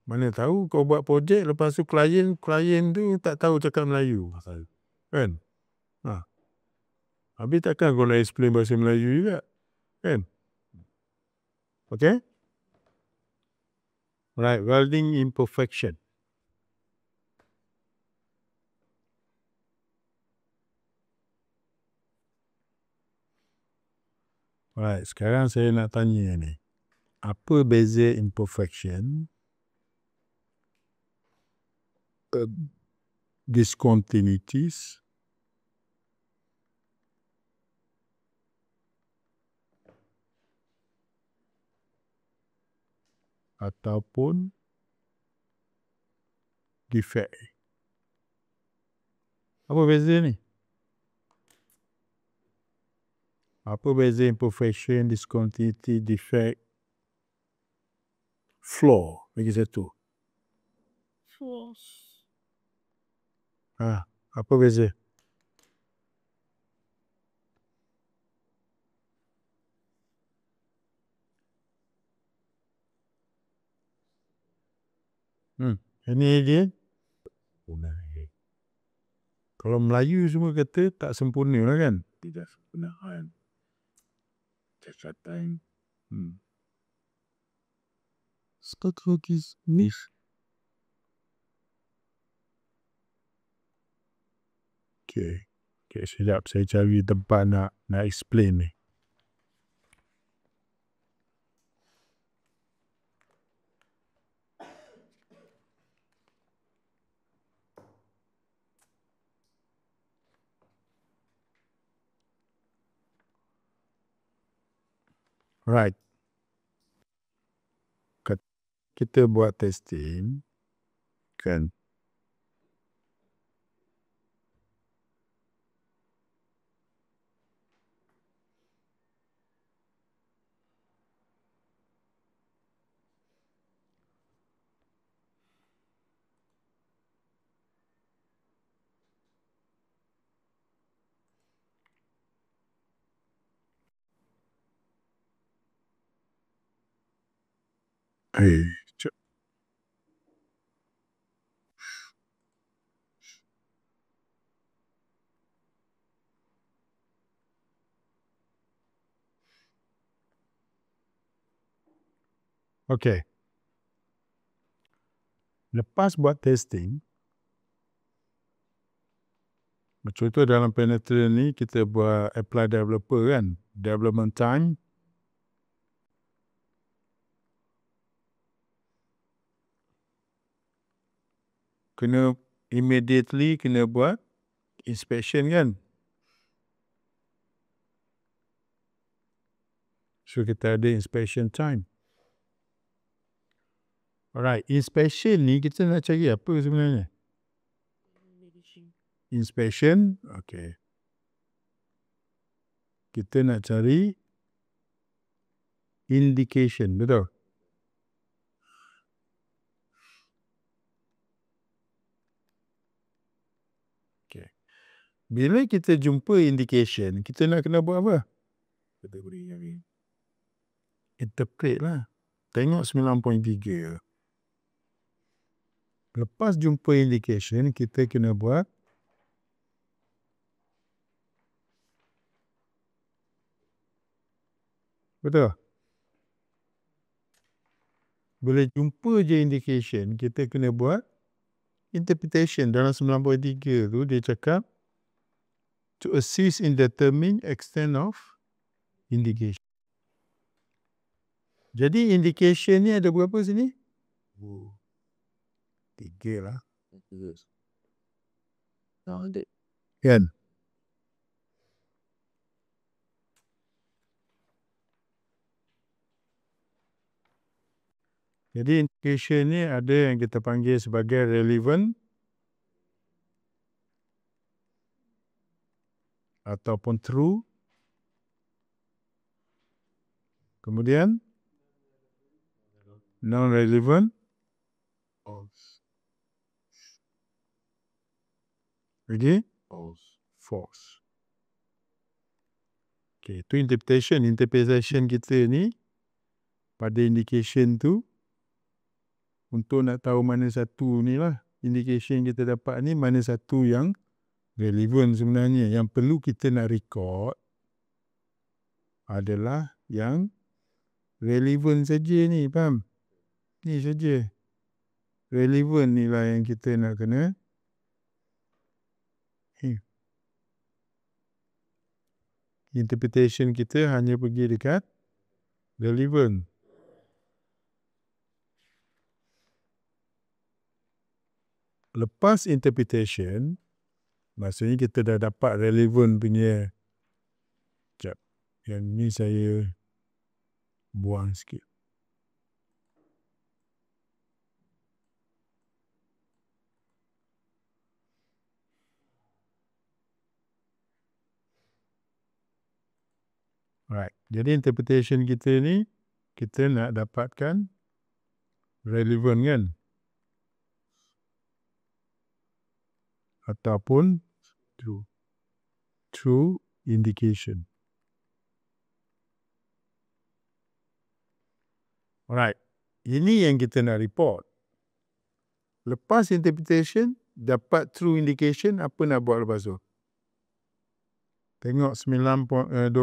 Mana tahu kau buat projek lepas tu klien tu tak tahu cakap Melayu. Kan? Habis takkan kau nak explain bahasa Melayu juga. Kan? Okay? Right, welding imperfection. Right, sekarang saya nak tanya ni. Apa beza imperfection, discontinuities, ataupun defect? Apa beza ni? Apa beza imperfection, discontinuity, defect, flaw? Bagi satu. Apa beza? Ini dia. Kalau Melayu semua kata tak sempurna lah kan? Tidak sempurna kan? Cakatan. Skatologis ni. Okay, sedap. Saya cari tempat nak explain ni. Right. Kita buat testing. Kan? Okay. Lepas buat testing, contoh dalam penetrant ni kita buat apply developer kan, development time kena immediately kena buat inspection kan. So kita ada inspection time. Alright, inspection ni kita nak cari apa sebenarnya? Inspection, okay. Kita nak cari indication, betul? Okay. Bila kita jumpa indication, kita nak kena buat apa? Interpret lah. Tengok 9.3. Lepas jumpa indication, kita kena buat betul? Bila jumpa je indication, kita kena buat interpretation. Dalam 9.3 tu dia cakap to assist in determining extent of indication. Jadi indication ni ada berapa sini? 3 lah. Kan? Jadi indication ni ada yang kita panggil sebagai relevant ataupun true. Kemudian non-relevant, False. lagi False. false. Okay, itu interpretation. Interpretation kita ni pada indication tu untuk nak tahu mana satu ni lah indication kita dapat ni mana satu yang relevant sebenarnya. Yang perlu kita nak record adalah yang relevant saja ni, faham? Ni saja. Relevant ni lah yang kita nak kena interpretation kita hanya pergi dekat relevant. Lepas interpretation, maksudnya kita dah dapat relevant punya. Sekejap. Yang ni saya buang sikit. Alright. Jadi interpretation kita ni, kita nak dapatkan relevant kan? Ataupun true indication. Alright. Ini yang kita nak report. Lepas interpretation, dapat true indication, apa nak buat lepas tu? Tengok 12.0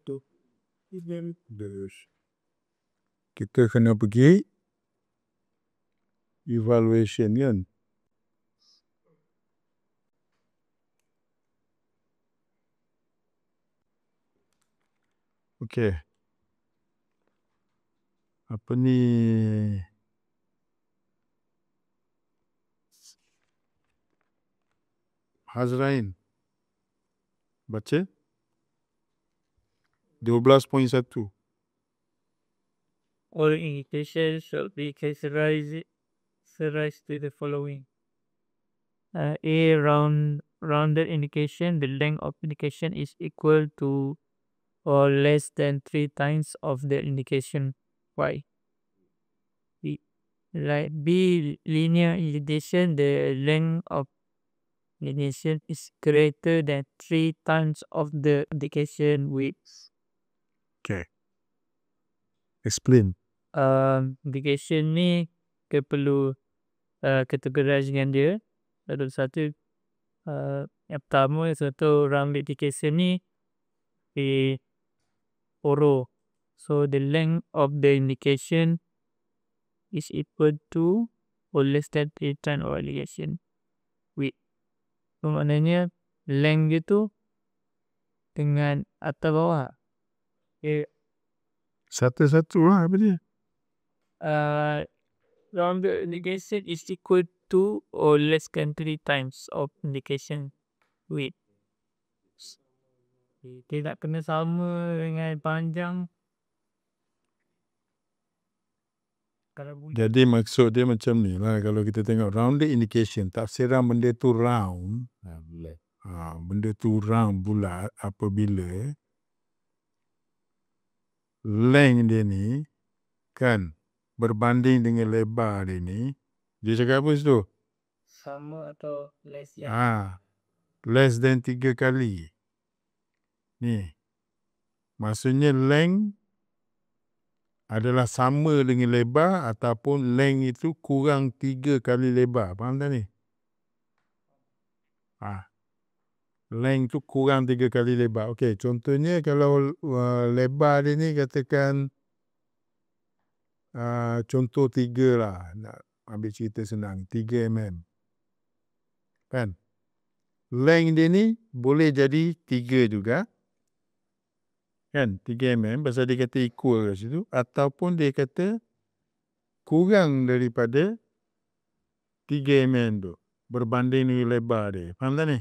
tu. Kita kena pergi evaluation kan. Okey. Apa ni? Hazrain. Baca. 12.1. All indications should be categorized to the following. A rounded indication, the length of indication is equal to or less than 3 times of the indication. Y. B linear indication, the length of indication is greater than 3 times of the indication width. Okay. Explain. Indication ni kita perlu categorize dengan dia. Ada satu yang pertama, satu round indication ni oro. So the length of the indication is equal to or less than 3 times of indication width. So maknanya length dia tu dengan atas bawah. Satu-satu lah apa dia? Rounded indication is equal to or less than 3 times of indication width. Dia tak kena sama dengan panjang. Jadi maksud dia macam ni lah. Kalau kita tengok rounded indication, tafsiran benda tu round. Benda tu round bulat apabila length dia ni kan berbanding dengan lebar dia ni. Dia cakap apa situ? Sama atau less less than 3 kali. Ni. Maksudnya length adalah sama dengan lebar ataupun length itu kurang 3 kali lebar. Faham tak ni? Length tu kurang 3 kali lebar. Okey, contohnya kalau lebar dia ni katakan contoh 3 lah. Nak ambil cerita senang. 3 mm. Kan? Length dia ni boleh jadi 3 juga. Kan? 3 mm. Pasal dia kata equal kat situ. Ataupun dia kata kurang daripada 3 mm tu. berbanding dengan lebar dia. Faham tak ni?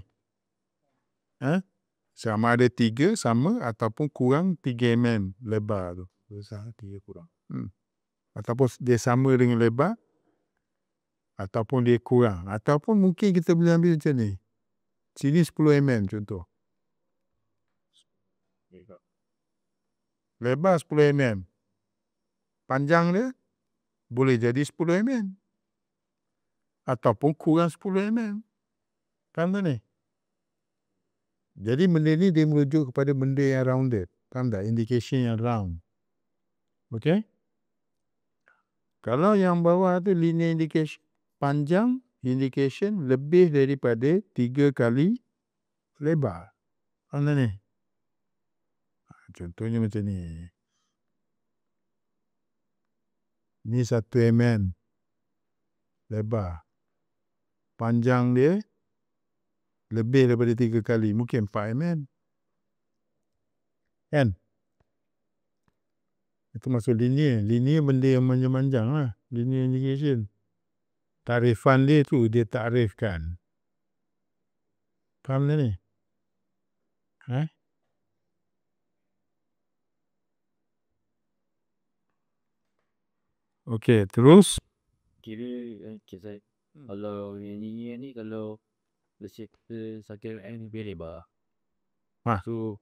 Sama ada 3 sama ataupun kurang 3 mm lebar tu. Besar 3 kurang. Ataupun dia sama dengan lebar ataupun dia kurang. Ataupun mungkin kita boleh ambil macam ni. Sini 10 mm contoh. Lebar 10 mm. Panjang dia boleh jadi 10 mm. Ataupun kurang 10 mm. Faham tak ni? Jadi benda ni dia merujuk kepada benda yang rounded. Faham tak? Indication yang round. Okay? Kalau yang bawah tu linear indication panjang, indication lebih daripada 3 kali lebar. Faham tak ni? Contohnya macam ni. Ni 1 mm lebar. Panjang dia lebih daripada 3 kali. Mungkin 4 mm. Kan? Itu maksud linear. Linear benda yang panjang-panjang lah. Linear indication. Tarifan dia tu, dia takrifkan. Faham tak ni? Okey, terus. Kira kisah kalau yang ni kalau let's say sakit ni lebih lebar. So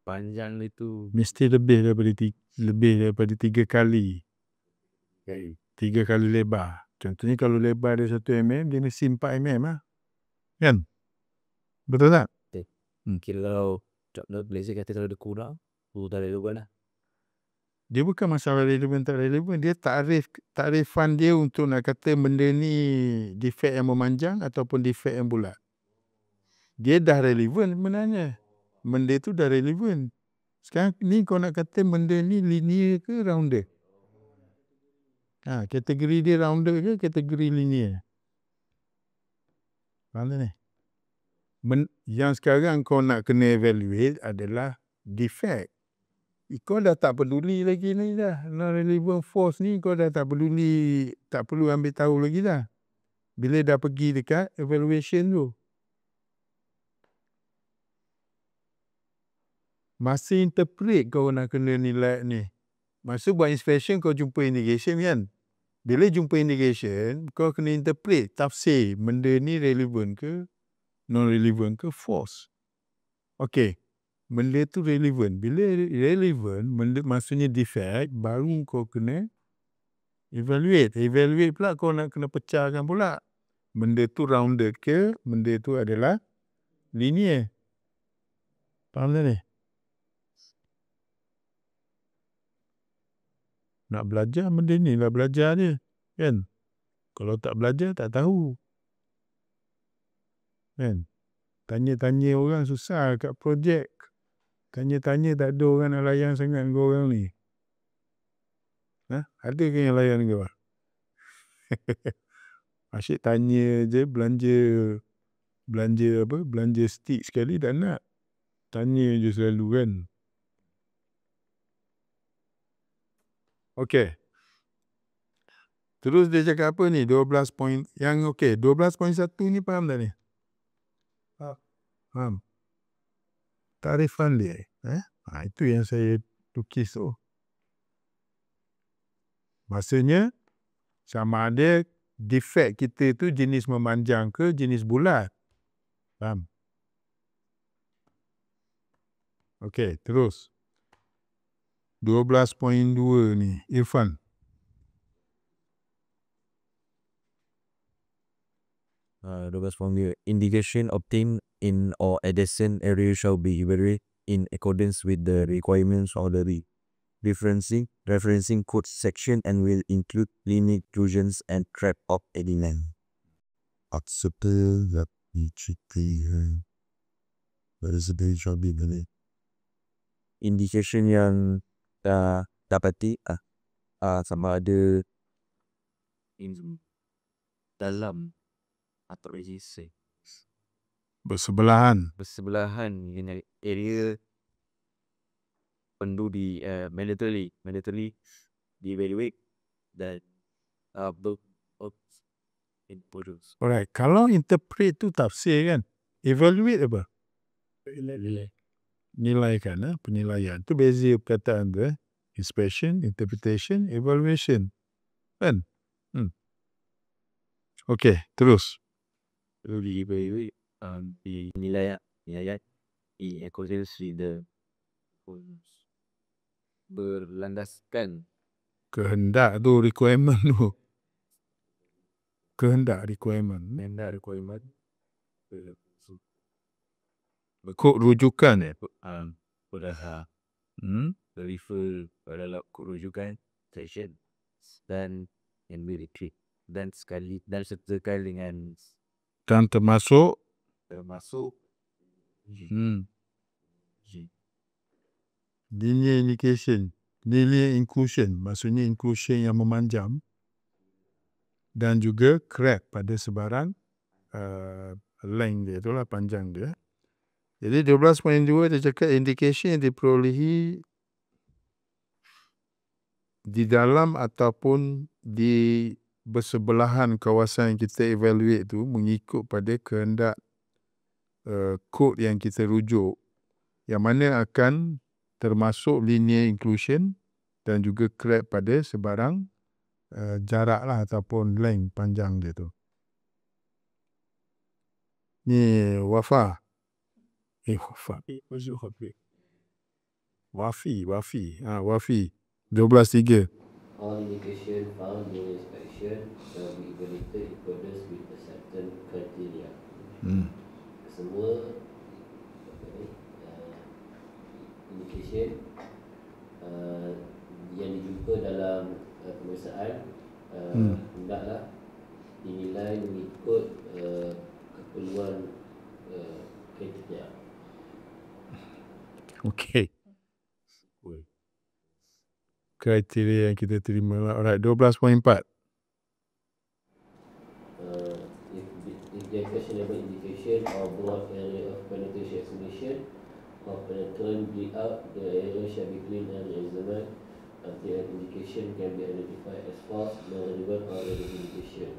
panjang dia tu Mesti lebih daripada 3 kali. 3 kali lebar. Contohnya kalau lebar dia 1 mm, dia mesti 4 mm lah. Kan? Betul tak? kira kalau let's say kata kalau dia kurang, tak relevan lah. Dia bukan masalah relevan tak relevan. Dia takrifan dia untuk nak kata benda ni defect yang memanjang ataupun defect yang bulat. Dia dah relevan sebenarnya. Benda tu dah relevan. Sekarang ni kau nak kata benda ni linear ke rounded? Kategori dia rounded ke kategori linear? Faham tak ni? Yang sekarang kau nak kena evaluate adalah defect. Kau dah tak peduli lagi ni dah. Non-relevant force ni kau dah tak peduli, tak perlu ambil tahu lagi dah. Bila dah pergi dekat evaluation tu. Masa interpret kau nak kena nilai ni. Masa buat inspection kau jumpa indication kan? Bila jumpa indication, kau kena interpret, tafsir benda ni relevant ke, non-relevant ke, force. Okey. Benda tu relevant. Bila relevant, benda maksudnya defect, baru kau kena evaluate. Evaluate pula kau nak kena pecahkan pula. Benda tu rounded ke, benda tu adalah linear. Faham tak ni? Nak belajar benda ni lah belajar dia. Kan? Kalau tak belajar tak tahu. Kan? Tanya-tanya orang susah kat projek. Tanya-tanya tak ada orang nak layan sangat dengan orang ni. Ada ke yang layan kau? Asyik tanya je belanja stick sekali tak nak. Tanya je selalu kan. Okey. Terus dia cakap apa ni? 12 point yang 12.1 ni faham tak ni? Faham. Tarifan dia. Itu yang saya tukis tu. Maksudnya sama ada defect kita tu jenis memanjang ke jenis bulat. Faham? Okey, terus. 12.2 ni, Irfan. Indication obtained in or adjacent area shall be evaluated in accordance with the requirements of the referencing code section and will include limit inclusions and trap of element. Accepted that shall be evaluated. Indication yang dapati sama ada dalam atau resistance Bersebelahan dengan area perlu di mandatory di evaluate dan Introduce. Alright, kalau interpret tu tafsir kan. Evaluate apa? Nilai kan, penilaian. Tu beza perkataan tu. Inspection, interpretation, evaluation. Kan? Okey, terus. Perlu di-evaluate dinilai in accordance with the berlandaskan Kehendak tu, requirement tu. Kehendak requirement. requirement Kod rujukan pada refer pada kod rujukan section dan yang military dan sekali dan sertakan dengan dan termasuk linear indication, linear inclusion, maksudnya inclusion yang memanjang dan juga crack pada sebarang length dia tu lah, panjang dia. Jadi 12.2 dia cakap indication yang diperolehi di dalam ataupun di bersebelahan kawasan yang kita evaluate tu mengikut pada kehendak kod yang kita rujuk, yang mana akan termasuk linear inclusion dan juga crack pada sebarang jarak lah ataupun length panjang dia tu. Ni Wafa. Wafi. 12.3. All indication found during inspection shall be evaluated in accordance with a certain criteria. Semua indication yang dijumpa dalam pemeriksaan hendaklah dinilai mengikut keperluan kriteria. Okey. Kriteria yang kita terima lah. Alright, 12.4. If the questionable indication or broad area of penetration estimation of penetrant bleed out, the area shall be cleaned and examined until an indication can be identified as false, non-relevant or relevant indication.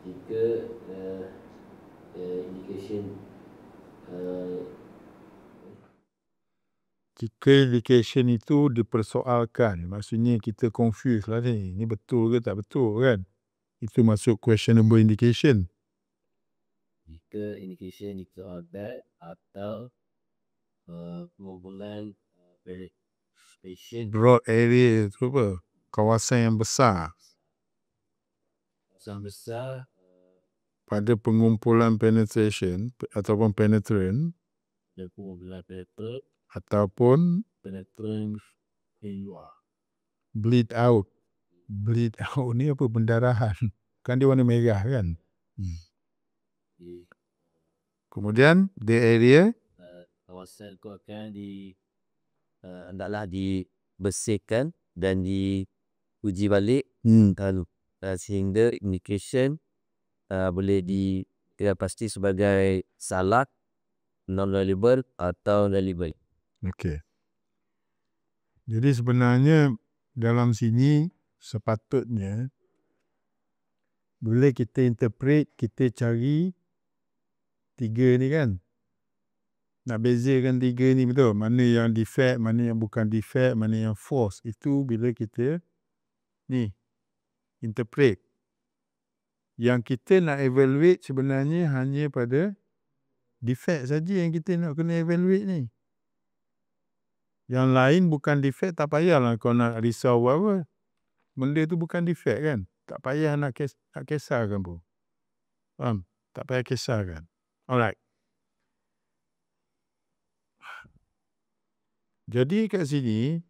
Jika indication Jika indication itu dipersoalkan, maksudnya kita confuse lah ni. Ni betul ke tak betul kan? Itu masuk questionable indication. jika indication dipersoalkan atau pengumpulan patient Broad area tu apa? Kawasan yang besar. besar Pada pengumpulan penetration ataupun penetrant dan pengumpulan penetrant ataupun keluar. bleed out. Bleed out ni apa? Pendarahan. Kan dia warna merah kan? Kemudian the area Kawasan itu akan hendaklah dibersihkan dan diuji balik sehingga indication boleh kita pasti sebagai salah, non-relevant atau relevant. okey. Jadi sebenarnya dalam sini sepatutnya bila kita interpret, kita cari tiga ni kan. Nak bezakan tiga ni betul. Mana yang defect, mana yang bukan defect, mana yang false. Itu bila kita ni interpret. Yang kita nak evaluate sebenarnya hanya pada defect saja yang kita nak kena evaluate ni. Yang lain bukan defect, tak payahlah kau nak risau apa. Benda tu bukan defect kan. Tak payah nak kisahkan pun. Faham? Tak payah kisahkan. Alright. Jadi kat sini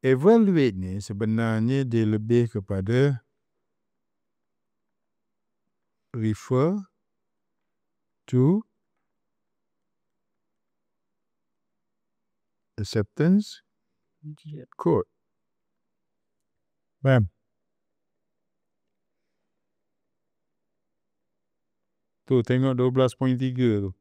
evaluate ni sebenarnya dia lebih kepada refer to acceptance code. Faham? Tu tengok 12.3 tu.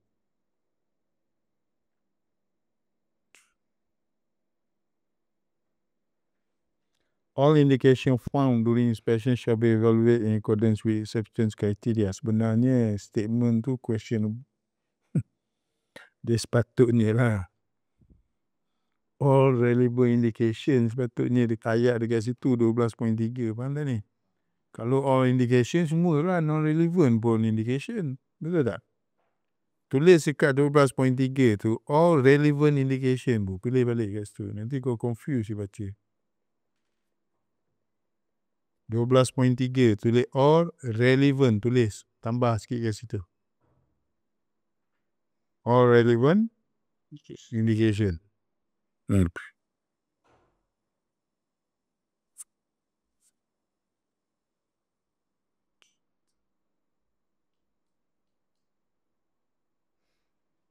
All indication found during inspection shall be evaluated in accordance with acceptance criteria. Sebenarnya statement tu question dia sepatutnya lah. All relevant indication sepatutnya dia kayak dekat situ 12.3. Faham tak ni? Kalau all indication semua lah non-relevant pun indication. Betul tak? Tulis dekat 12.3 tu all relevant indication bu. Pilih balik kat situ. Nanti kau confuse dia baca. 12.3 tulis all relevant. Tulis. Tambah sikit kat situ. All relevant indication.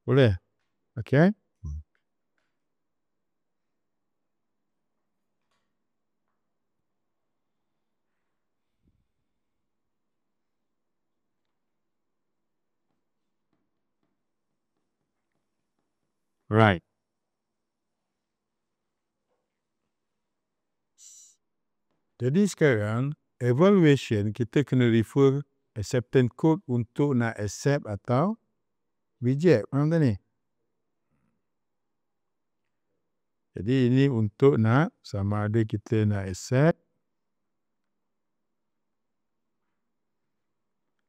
Boleh? Okay? Right. Jadi sekarang evaluation kita kena refer acceptance code untuk nak accept atau reject. Faham tak ni? Jadi ini untuk nak sama ada kita nak accept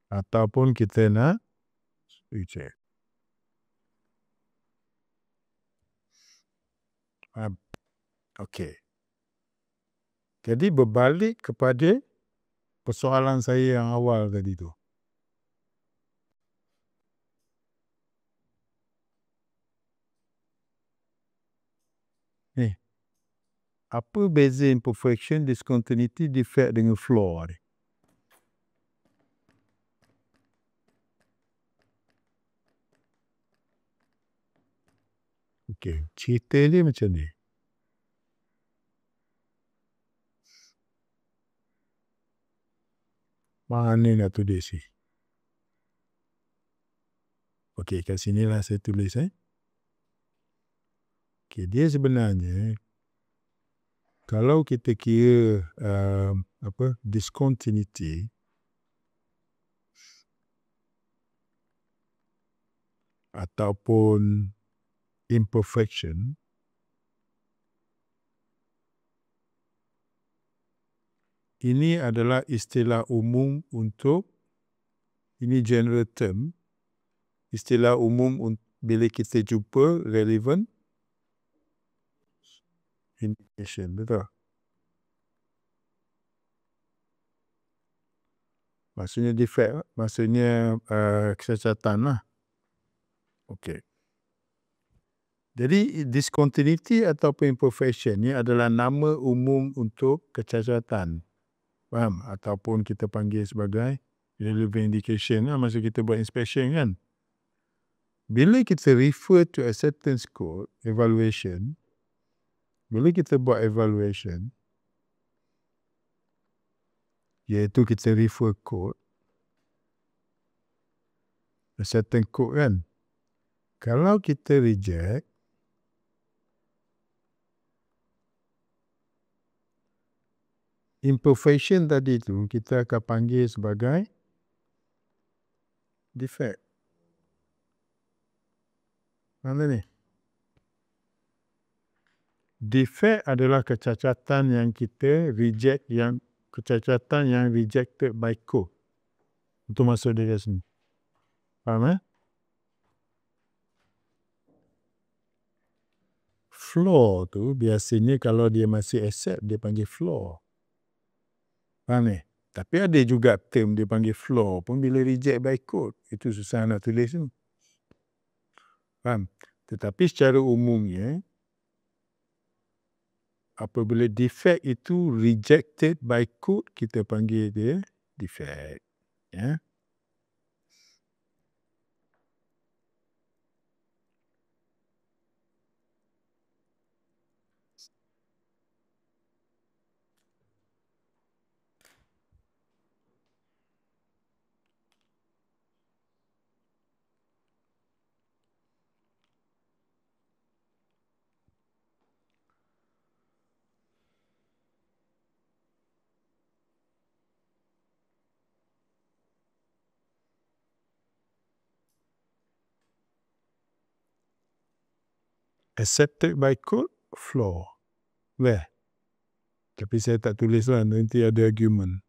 ataupun kita nak reject. Faham? Okey. Jadi berbalik kepada persoalan saya yang awal tadi tu. Ni. Apa beza imperfection, discontinuity, defect dengan flaw ni? Okey, cerita dia macam ni. Mana nak tulis ni? Okey, kat sinilah saya tulis Okey, dia sebenarnya kalau kita kira discontinuity ataupun imperfection, ini adalah istilah umum untuk, ini general term, istilah umum bila kita jumpa relevant indication, betul? Maksudnya defect, maksudnya kecacatan lah. Okey. Jadi discontinuity ataupun imperfection ni adalah nama umum untuk kecacatan. Faham? Ataupun kita panggil sebagai relevant indication lah masa kita buat inspection kan. Bila kita refer to acceptance code, evaluation, bila kita buat evaluation, iaitu kita refer code, acceptance code kan. Kalau kita reject, imperfection tadi tu kita akan panggil sebagai defect. Mana ni? Defect adalah kecacatan yang kita reject, yang kecacatan yang rejected by code. Itu maksud dia kat sini. Faham? Flaw tu biasanya kalau dia masih accept dia panggil flaw. Faham ni? Tapi ada juga term dia panggil flaw pun bila reject by code. Itu susah nak tulis tu. Faham? Tetapi secara umumnya apabila defect itu rejected by code, kita panggil dia defect. Ya. accepted by court, flaw. Boleh? Tapi saya tak tulis lah, nanti ada argument.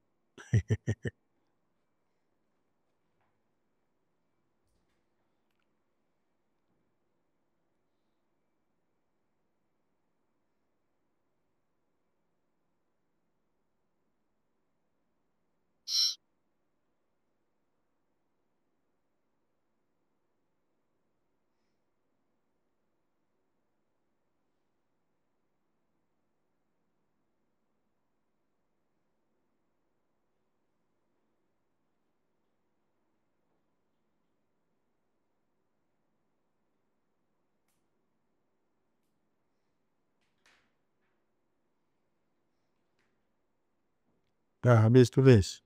Dah habis tulis?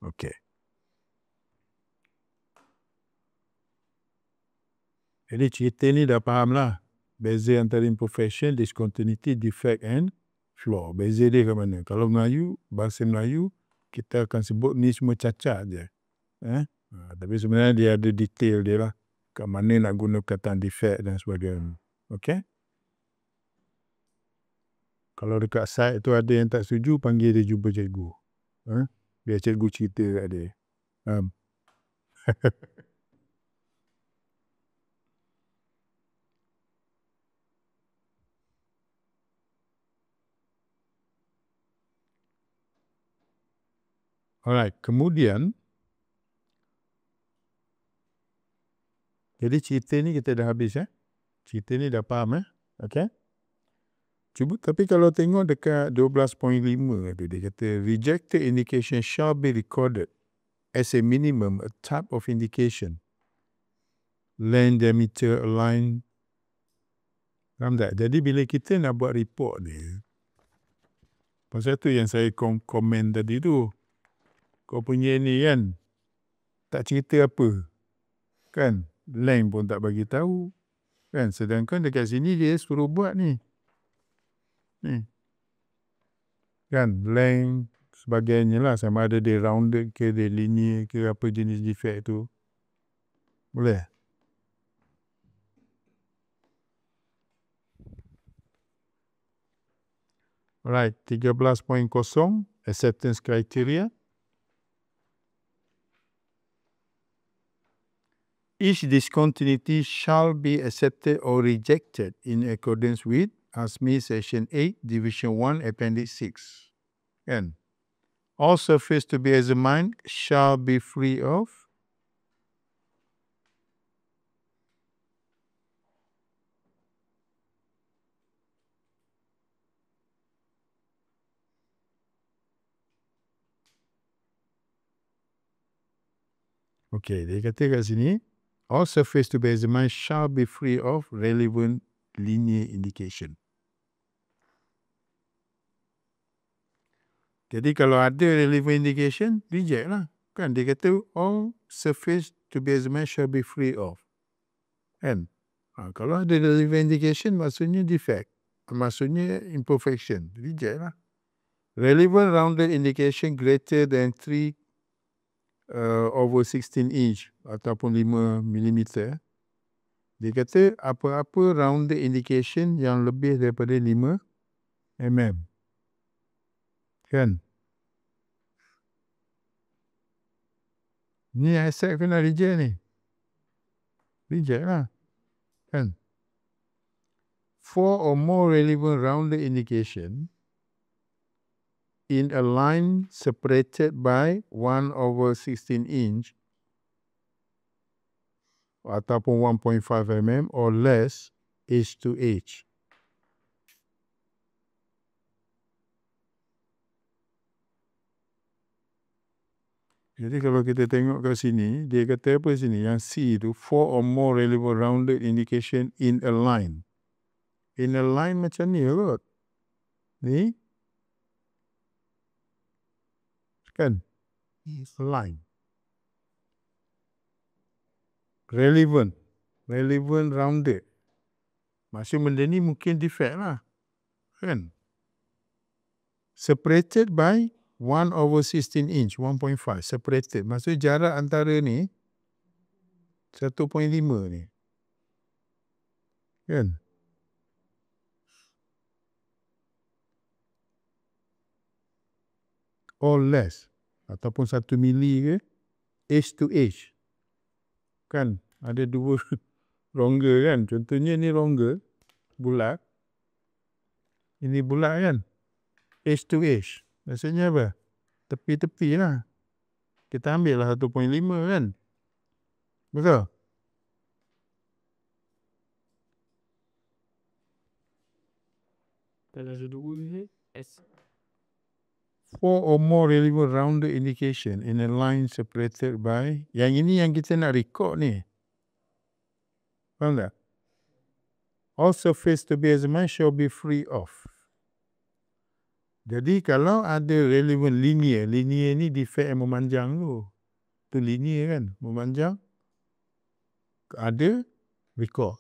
Okey. Jadi cerita ni dah faham lah. Beza antara imperfection, discontinuity, defect and flaw. Beza dia kat mana? Kalau Melayu, bahasa Melayu, kita akan sebut ni semua cacat je. Tapi sebenarnya dia ada detail dia lah. Kat mana nak guna kataan defect dan sebagainya. Okey? Kalau dekat site tu ada yang tak setuju, panggil dia jumpa cikgu. Biar cikgu cerita kat dia. Alright, kemudian jadi cerita ni kita dah habis Cerita ni dah faham okey. Cuba tapi kalau tengok dekat 12.5 tu dia kata rejected indication shall be recorded as a minimum a type of indication. Length, diameter, align. Faham tak? Jadi bila kita nak buat report ni, pasal tu yang saya komen tadi tu. Kau punya ni kan, tak cerita apa. Kan? Length pun tak bagi tahu. Kan? Sedangkan dekat sini dia suruh buat ni. Ni. Kan? Length, sebagainya lah. Sama ada dia rounded ke, dia linear ke, apa jenis defect tu. Boleh? Alright, 13.0 acceptance criteria. Each discontinuity shall be accepted or rejected in accordance with ASME Section 8, Division 1, Appendix 6. Kan? All surface to be examined shall be free of Okey, dia kata kat sini, all surface to be examined shall be free of relevant linear indication. Jadi kalau ada relevant indication, reject lah. Kan dia kata all surface to be examined shall be free of. Kan? Kalau ada relevant indication, maksudnya defect. Maksudnya imperfection. Reject lah. Relevant rounded indication greater than 3 over 16 inch ataupun 5 mm. Dia kata apa-apa rounded indication yang lebih daripada 5 mm. Kan? Ni accept kena reject ni. Reject lah. Kan? 4 or more relevant rounded indication in a line separated by 1 over 16 inch ataupun 1.5 mm or less is to H. Jadi kalau kita tengok ke sini, dia kata apa sini? Yang C tu, 4 or more relevant rounded indication in a line. In a line macam ni kot. Ni. Kan? Line. Relevant. Relevant rounded. Maksud benda ni mungkin defect lah. Kan? Separated by 1 over 16 inch, 1.5. Separated. Maksud jarak antara ni 1.5 ni. Kan? or less ataupun 1 mili ke edge to edge. Kan ada 2 rongga kan, contohnya ni rongga bulat, ini bulat kan, edge to edge maksudnya apa, tepi-tepi lah, kita ambil lah 1.5 kan, betul? Kalau ada 2 ni, S. 4 or more relevant rounded indication in a line separated by, yang ini yang kita nak record ni, faham tak? All surface to be examined shall be free of. Jadi kalau ada relevant linear ni defect yang memanjang tu linear kan, memanjang, ada record.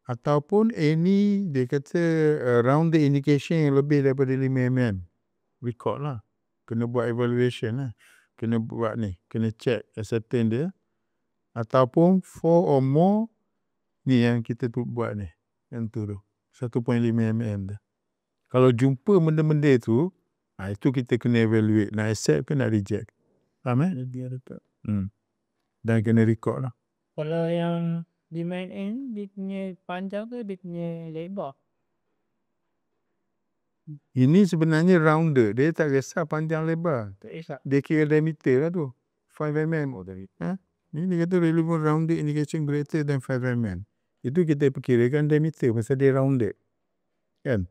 Ataupun any dia kata rounded indication yang lebih daripada 5 mm, record lah, kena buat evaluation lah, kena buat ni, kena check acceptance dia. Ataupun 4 or more, ni yang kita tu buat ni, yang tu 1.5 mm tu. Kalau jumpa benda-benda tu, itu kita kena evaluate, nak accept ke nak reject, faham dan kena record lah. Kalau yang 5 mm, dia punya panjang ke dia punya lebar? Ini sebenarnya rounded, dia tak kisah panjang lebar, Tak kisah. dia kira diameter lah tu, 5 mm. Ni dia kata relevant rounded indication greater than 5 mm. Itu kita perkirakan diameter pasal dia rounded, kan?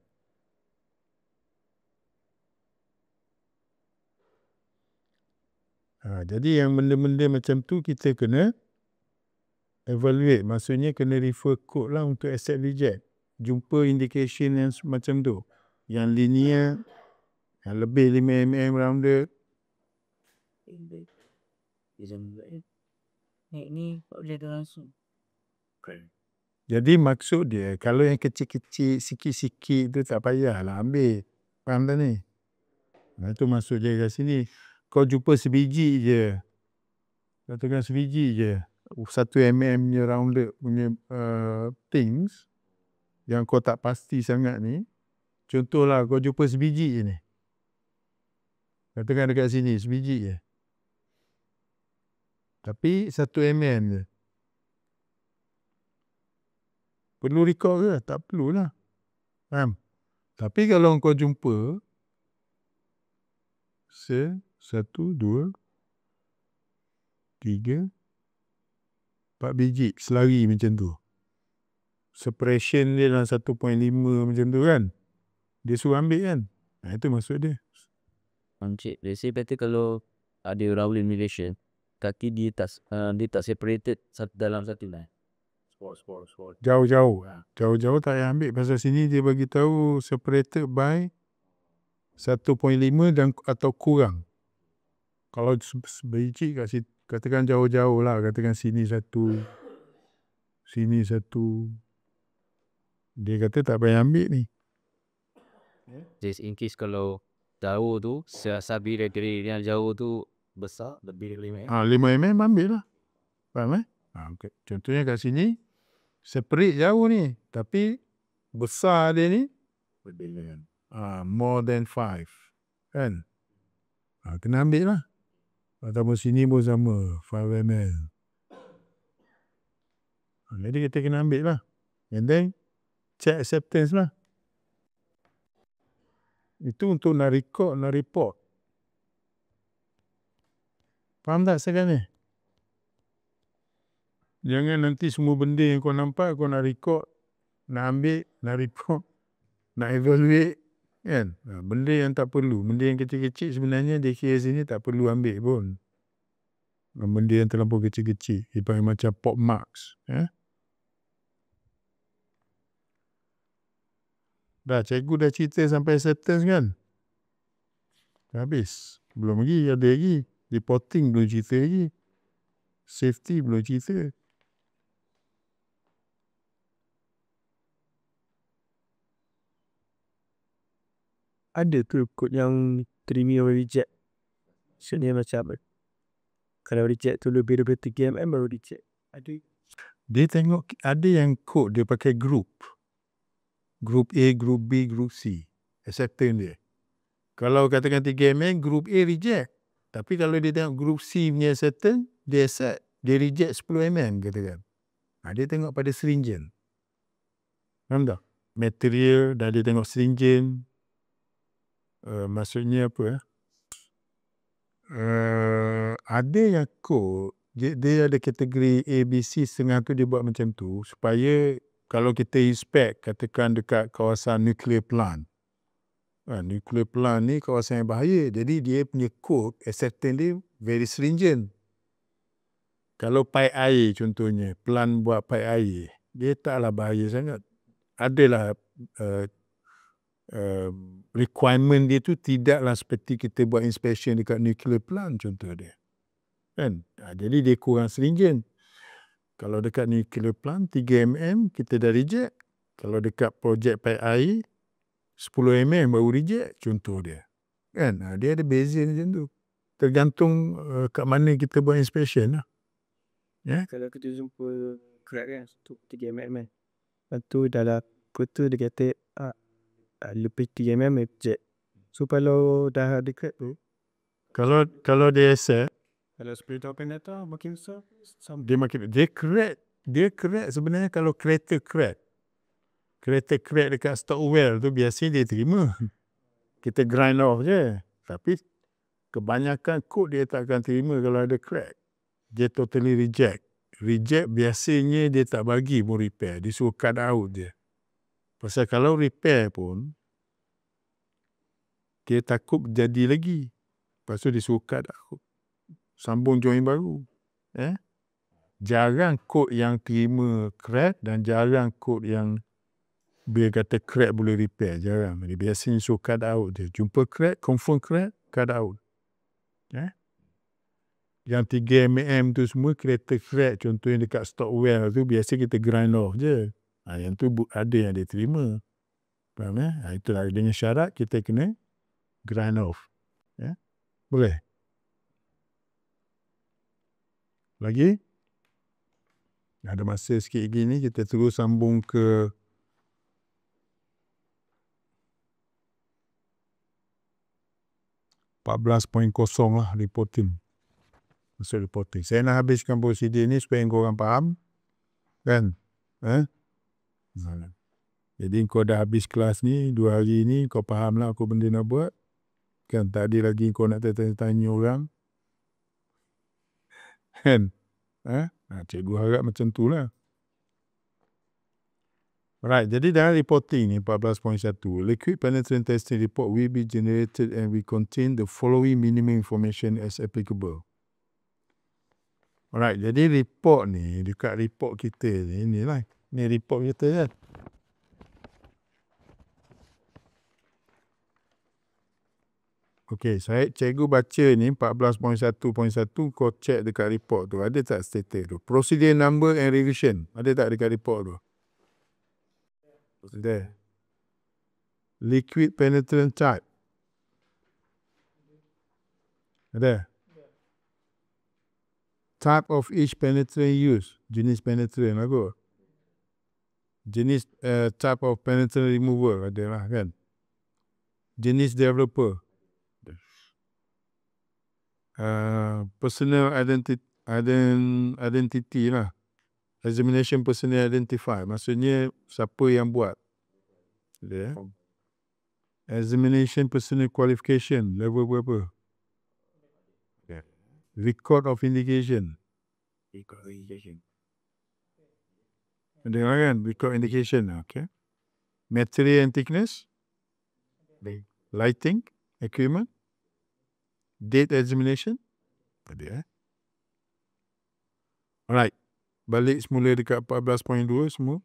Jadi yang benda-benda macam tu kita kena evaluate, maksudnya kena refer code lah untuk accept reject. Jumpa indication yang macam tu, yang linear, yang lebih 5 mm rounded. Ni tak boleh ada langsung. Jadi maksud dia, kalau yang kecil-kecil, sikit-sikit tu tak payahlah ambil, faham tak ni? Itu maksud dia kat sini. Kau jumpa sebiji je, katakan sebiji je, 1 mm punya rounded punya things, yang kau tak pasti sangat ni, contohlah kau jumpa sebiji je ni, katakan dekat sini sebiji je, tapi 1 mm je, perlu record ke? Tak perlulah, faham? Tapi kalau kau jumpa 1, 2, 3, 4 biji selari macam tu, separation dia dalam 1.5 macam tu kan, dia suruh ambil kan, itu maksud dia. Encik, let's say better kalau ada round relation, kaki dia tak separated dalam satu line. Jauh-jauh tak payah ambil, pasal sini dia bagi tahu separated by 1.5 dan atau kurang. Kalau sebiji kat situ, katakan jauh-jauh lah, katakan sini 1, sini 1, dia kata tak payah ambil ni. Just in case kalau jauh tu, sabi dari yang jauh tu besar, lebih dari 5 mm. 5 mm ambil lah, faham okay. Contohnya kat sini separate jauh ni, tapi besar dia ni more than 5 kan, kena ambil lah. Ataupun sini pun sama 5 mm, jadi kita kena ambil lah, and then check acceptance lah. Itu untuk nak record, nak report, faham tak sekarang ni? Jangan nanti semua benda yang kau nampak kau nak record, nak ambil, nak report, nak evaluate kan, benda yang tak perlu, benda yang kecil-kecil sebenarnya dia kira sini tak perlu ambil pun, benda yang terlampau kecil-kecil dia panggil macam pop marks. Dah, cikgu dah cerita sampai acceptance kan, habis, belum lagi, ada lagi reporting, belum cerita lagi safety, belum cerita. Ada tu kod yang terima or reject. Maksudnya macam apa? Kalau reject tu lebih daripada 3 mm baru reject. Ada. Dia tengok ada yang kod dia pakai group A, group B, group C, acceptance dia. Kalau katakan 3mm, group A reject. Tapi kalau dia tengok group C punya certain, dia accept, dia reject 10mm katakan. Dia tengok pada stringent. Faham tak? Material dah dia tengok stringent. Maksudnya apa? Ada yang kod, dia ada kategori A, B, C, setengah tu dia buat macam tu supaya kalau kita inspect katakan dekat kawasan nuclear plant. Nuclear plant ni kawasan yang bahaya. Jadi dia punya code acceptance dia very stringent. Kalau paip air contohnya, plant buat paip air, dia taklah bahaya sangat. Adalah requirement dia tu tidaklah seperti kita buat inspection dekat nuclear plant contoh dia. Kan? Jadi dia kurang stringent. Kalau dekat nuclear plant 3mm kita dah reject. Kalau dekat projek paip air 10mm baru reject contoh dia. Kan? Dia ada beza macam tu. Tergantung kat mana kita buat inspection lah. Ya? Kalau kita jumpa crack kan untuk 3mm kan. Lepas tu dalam foto dia kata lebih 3mm reject. So kalau dah ada crack tu, Kalau dia accept, kalau spirit open data makin besar, dia crack sebenarnya kalau kereta crack dekat stock well tu biasanya dia terima. Kita grind off je. Tapi kebanyakan kod dia tak akan terima kalau ada crack. Dia totally reject. Reject biasanya dia tak bagi pun repair. Dia suruh cut out je. Pasal kalau repair pun, dia takut jadi lagi. Lepas tu dia suruh cut out. Sambung join baru. Jarang kod yang terima crack dan jarang kod yang dia kata crack boleh repair. Jarang. Dia biasanya suruh cut out je. Jumpa crack, confirm crack, cut out. Yang 3mm tu semua kereta crack contohnya dekat stock well tu biasa kita grind off je. Yang tu ada yang dia terima. Faham ya? Itulah dengan syarat kita kena grind off. Boleh? Lagi? Ada masa sikit lagi ni kita terus sambung ke .0 lah reporting. Masuk reporting. Saya nak habiskan prosedur ni supaya korang faham. Kan? Jadi kau dah habis kelas ni 2 hari ni kau faham lah apa benda nak buat. Kan tak ada lagi kau nak tanya orang. Kan? Cikgu harap macam tu lah. Alright, jadi dalam reporting ni 14.1, liquid penetrant testing report will be generated and will contain the following minimum information as applicable. Alright, jadi report ni, dekat report kita ni lah. Ni report kita kan. Okey, cikgu baca ni 14.1.1 kau check dekat report tu. Ada tak status tu? Procedure number and revision. Ada tak dekat report tu? Ada. Liquid penetrant type. Ada. Type of each penetrant used. Jenis penetrant aku. Jenis type of penetrant remover ada lah kan. Jenis developer. Personal identity lah. Examination personal identify. Maksudnya siapa yang buat. Examination personal qualification. Level berapa? Record of indication. Dengar kan? Record indication. Okay. Material and thickness. Lighting. Equipment. Date examination. Ada. Alright. Balik semula dekat 14.2 semua.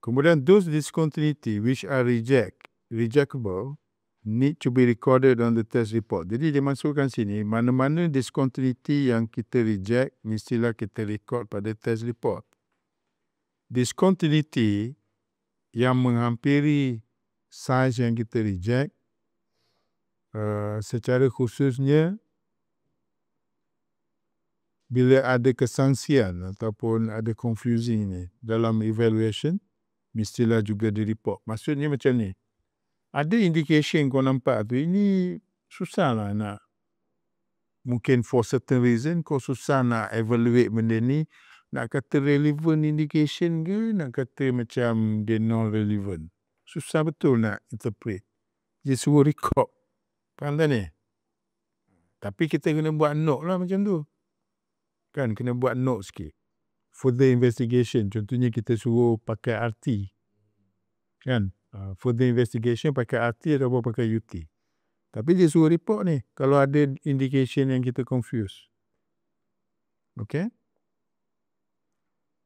Kemudian those discontinuity which are rejectable need to be recorded on the test report. Jadi dia masukkan sini, mana-mana discontinuity yang kita reject, mestilah kita record pada test report. Discontinuity yang menghampiri size yang kita reject, secara khususnya bila ada kesangsian ataupun ada confusing ni dalam evaluation, mestilah juga di report. Maksudnya macam ni. ada indication kau nampak tu, ini susah lah nak, mungkin for certain reason kau susah nak evaluate benda ni, nak kata relevant indication ke, nak kata macam dia non-relevant. Susah betul nak interpret. Dia suruh record. Faham tak ni? Tapi kita kena buat note lah macam tu. Kan, kena buat note sikit. Further investigation, contohnya kita suruh pakai RT. Kan? Further investigation pakai RT atau pakai UT. Tapi dia suruh report ni, kalau ada indication yang kita confuse. Okay?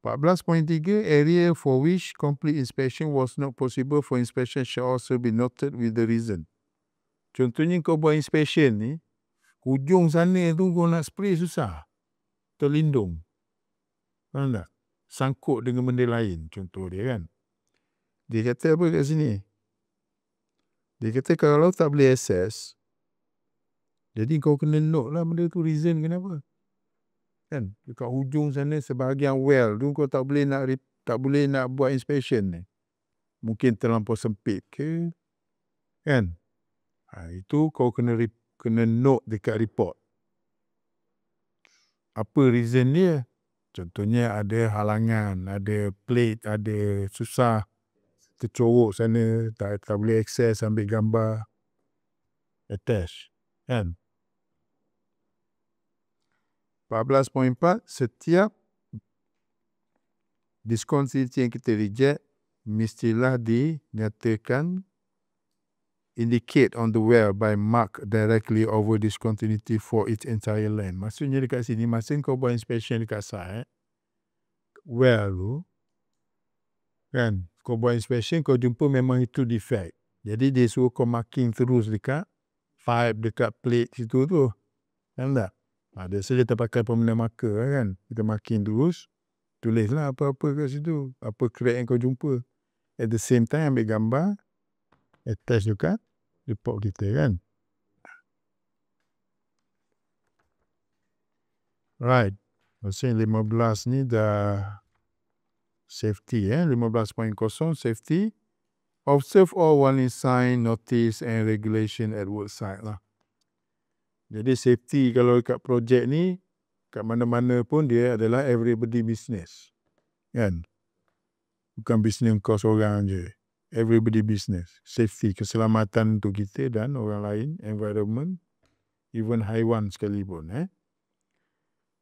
14.3, area for which complete inspection was not possible for inspection shall also be noted with the reason. Contohnya kau buat inspection ni, hujung sana tu kau nak spray susah. Terlindung. Faham tak? Sangkut dengan benda lain, contoh dia kan. Dia kata apa kat sini? Dia kata kalau tak boleh access, jadi kau kena note lah benda tu, reason kenapa. Kan? Dekat hujung sana sebahagian well tu kau tak boleh nak buat inspection ni. Mungkin terlampau sempit ke? Kan? Itu kau kena note dekat report. Apa reason dia? Contohnya ada halangan, ada plate, ada susah tercorok sana, tak boleh access, ambil gambar, attach. Kan? 14.4, setiap discontinuity yang kita reject mestilah dinyatakan indicate on the well by mark directly over discontinuity for its entire length. Maksudnya dekat sini, masa kau buat inspection dekat site, well tu, kan, kau buat inspection, kau jumpa memang itu defect. Jadi dia suruh kau marking terus dekat pipe, dekat plate situ tu. Kan tak? Biasa kita pakai permanent marker kan. Kita marking terus, tulislah apa-apa kat situ. Apa crack yang kau jumpa. At the same time ambil gambar, attach dekat report kita kan. Right. Maksudnya 15 ni dah safety 15.0 safety. Observe all warning sign, notice and regulation at work site lah. Jadi safety kalau kat projek ni, kat mana-mana pun dia adalah everybody business. Kan? Bukan bisnes kau seorang je. Everybody business. Safety, keselamatan untuk kita dan orang lain, environment, even haiwan sekalipun.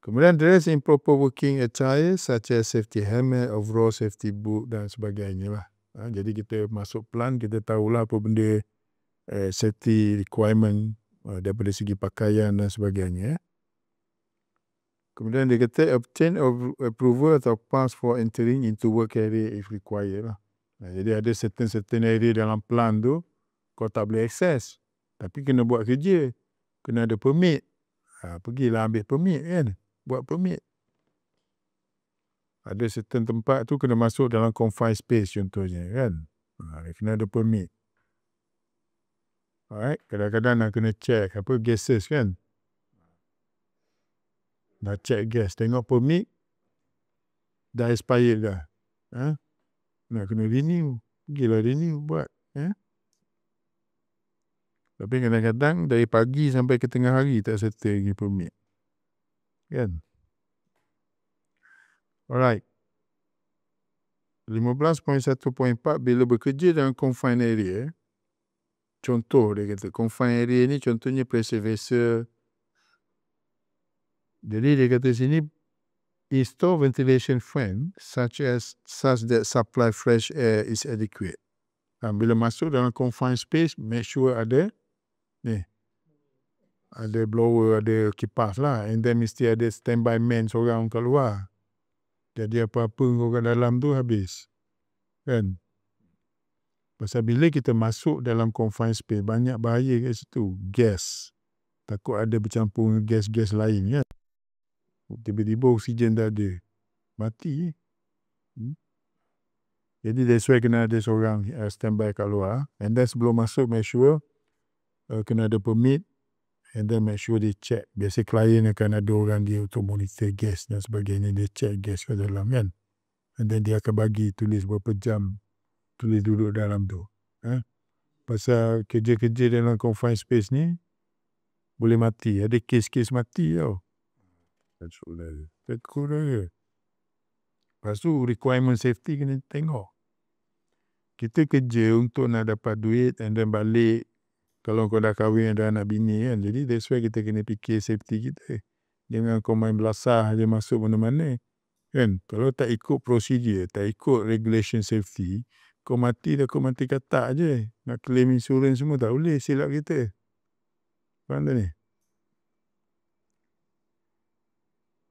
Kemudian dress in proper working attire such as safety helmet, overall safety boot dan sebagainya lah. Jadi kita masuk plan, kita tahulah apa benda safety requirement daripada segi pakaian dan sebagainya. Kemudian dia kata obtain approval atau pass for entering into work area if required lah. Jadi ada certain area dalam plan tu kau tak boleh access, tapi kena buat kerja, kena ada permit. Pergilah ambil permit kan, buat permit. Ada certain tempat tu kena masuk dalam confined space contohnya kan. Kena ada permit. Alright, kadang-kadang nak kena check apa gases kan. Nak check gas, tengok permit dah expired dah. Nak kena renew, pergilah renew buat. Tapi kadang-kadang dari pagi sampai ke tengah hari tak settle lagi permit. Kan? Alright. 15.1.4 bila bekerja dalam confined area, contoh dia kata confined area ni contohnya pressure vessel. Jadi dia kata sini install ventilation fan such that supply fresh air is adequate. Bila masuk dalam confined space, make sure ada blower, ada kipas lah, and then mesti ada standby man seorang kat luar. Jadi apa-apa kau kat dalam tu habis. Kan? Pasal bila kita masuk dalam confined space, banyak bahaya kat situ. Gas. Takut ada bercampur dengan gas-gas lain kan. Tiba-tiba oksigen tak ada. Mati. Jadi that's why kena ada seorang standby kat luar. And then sebelum masuk, make sure kena ada permit. And then make sure dia check. Biasa klien akan ada orang dia untuk monitor gas dan sebagainya. Dia check gas kat dalam kan. And then dia akan bagi tulis berapa jam tulis duduk dalam tu. pasal kerja-kerja dalam confined space ni boleh mati. Ada kes-kes mati tau. Tekuk dia. Lepas tu requirement safety kena tengok. Kita kerja untuk nak dapat duit and then balik. Kalau kau dah kahwin ada anak bini kan. Jadi that's why kita kena fikir safety kita. Jangan kau main belasah je masuk mana-mana. Kan? Kalau tak ikut prosedur, tak ikut regulation safety, kau mati dah kau mati katak je. Nak claim insurans semua tak boleh, silap kita. Faham tak ni?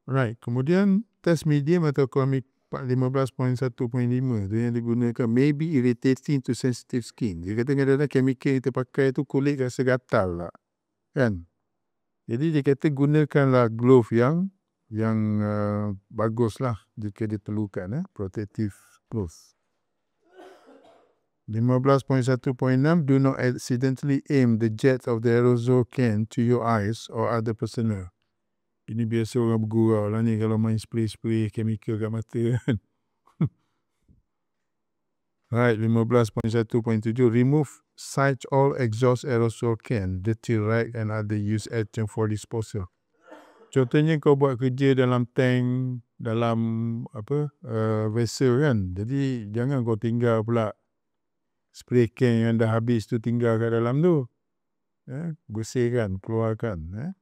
Right. Kemudian test medium atau komik 15.1.5 tu yang digunakan may be irritating to sensitive skin. Dia kata kadang-kadang chemical yang kita pakai tu kulit rasa gatal lah. Kan? Jadi dia kata gunakanlah glove yang bagus lah jika diperlukan. Protective gloves. 15.1.6 do not accidentally aim the jet of the aerosol can to your eyes or other personnel. Ini biasa orang bergurau lah ni kalau main spray-spray chemical kat mata kan. Right, 15.1.7 remove sight all exhaust aerosol can, dirty rag and other used item for disposal. Contohnya kau buat kerja dalam tank, dalam vessel kan. Jadi jangan kau tinggal pula spray can yang dah habis tu tinggal kat dalam tu. Bersihkan, keluarkan.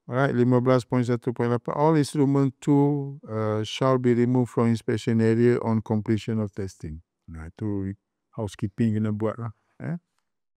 Alright, 15.1.8 all instrument tool shall be removed from inspection area on completion of testing. Nah, itu housekeeping kena buat lah.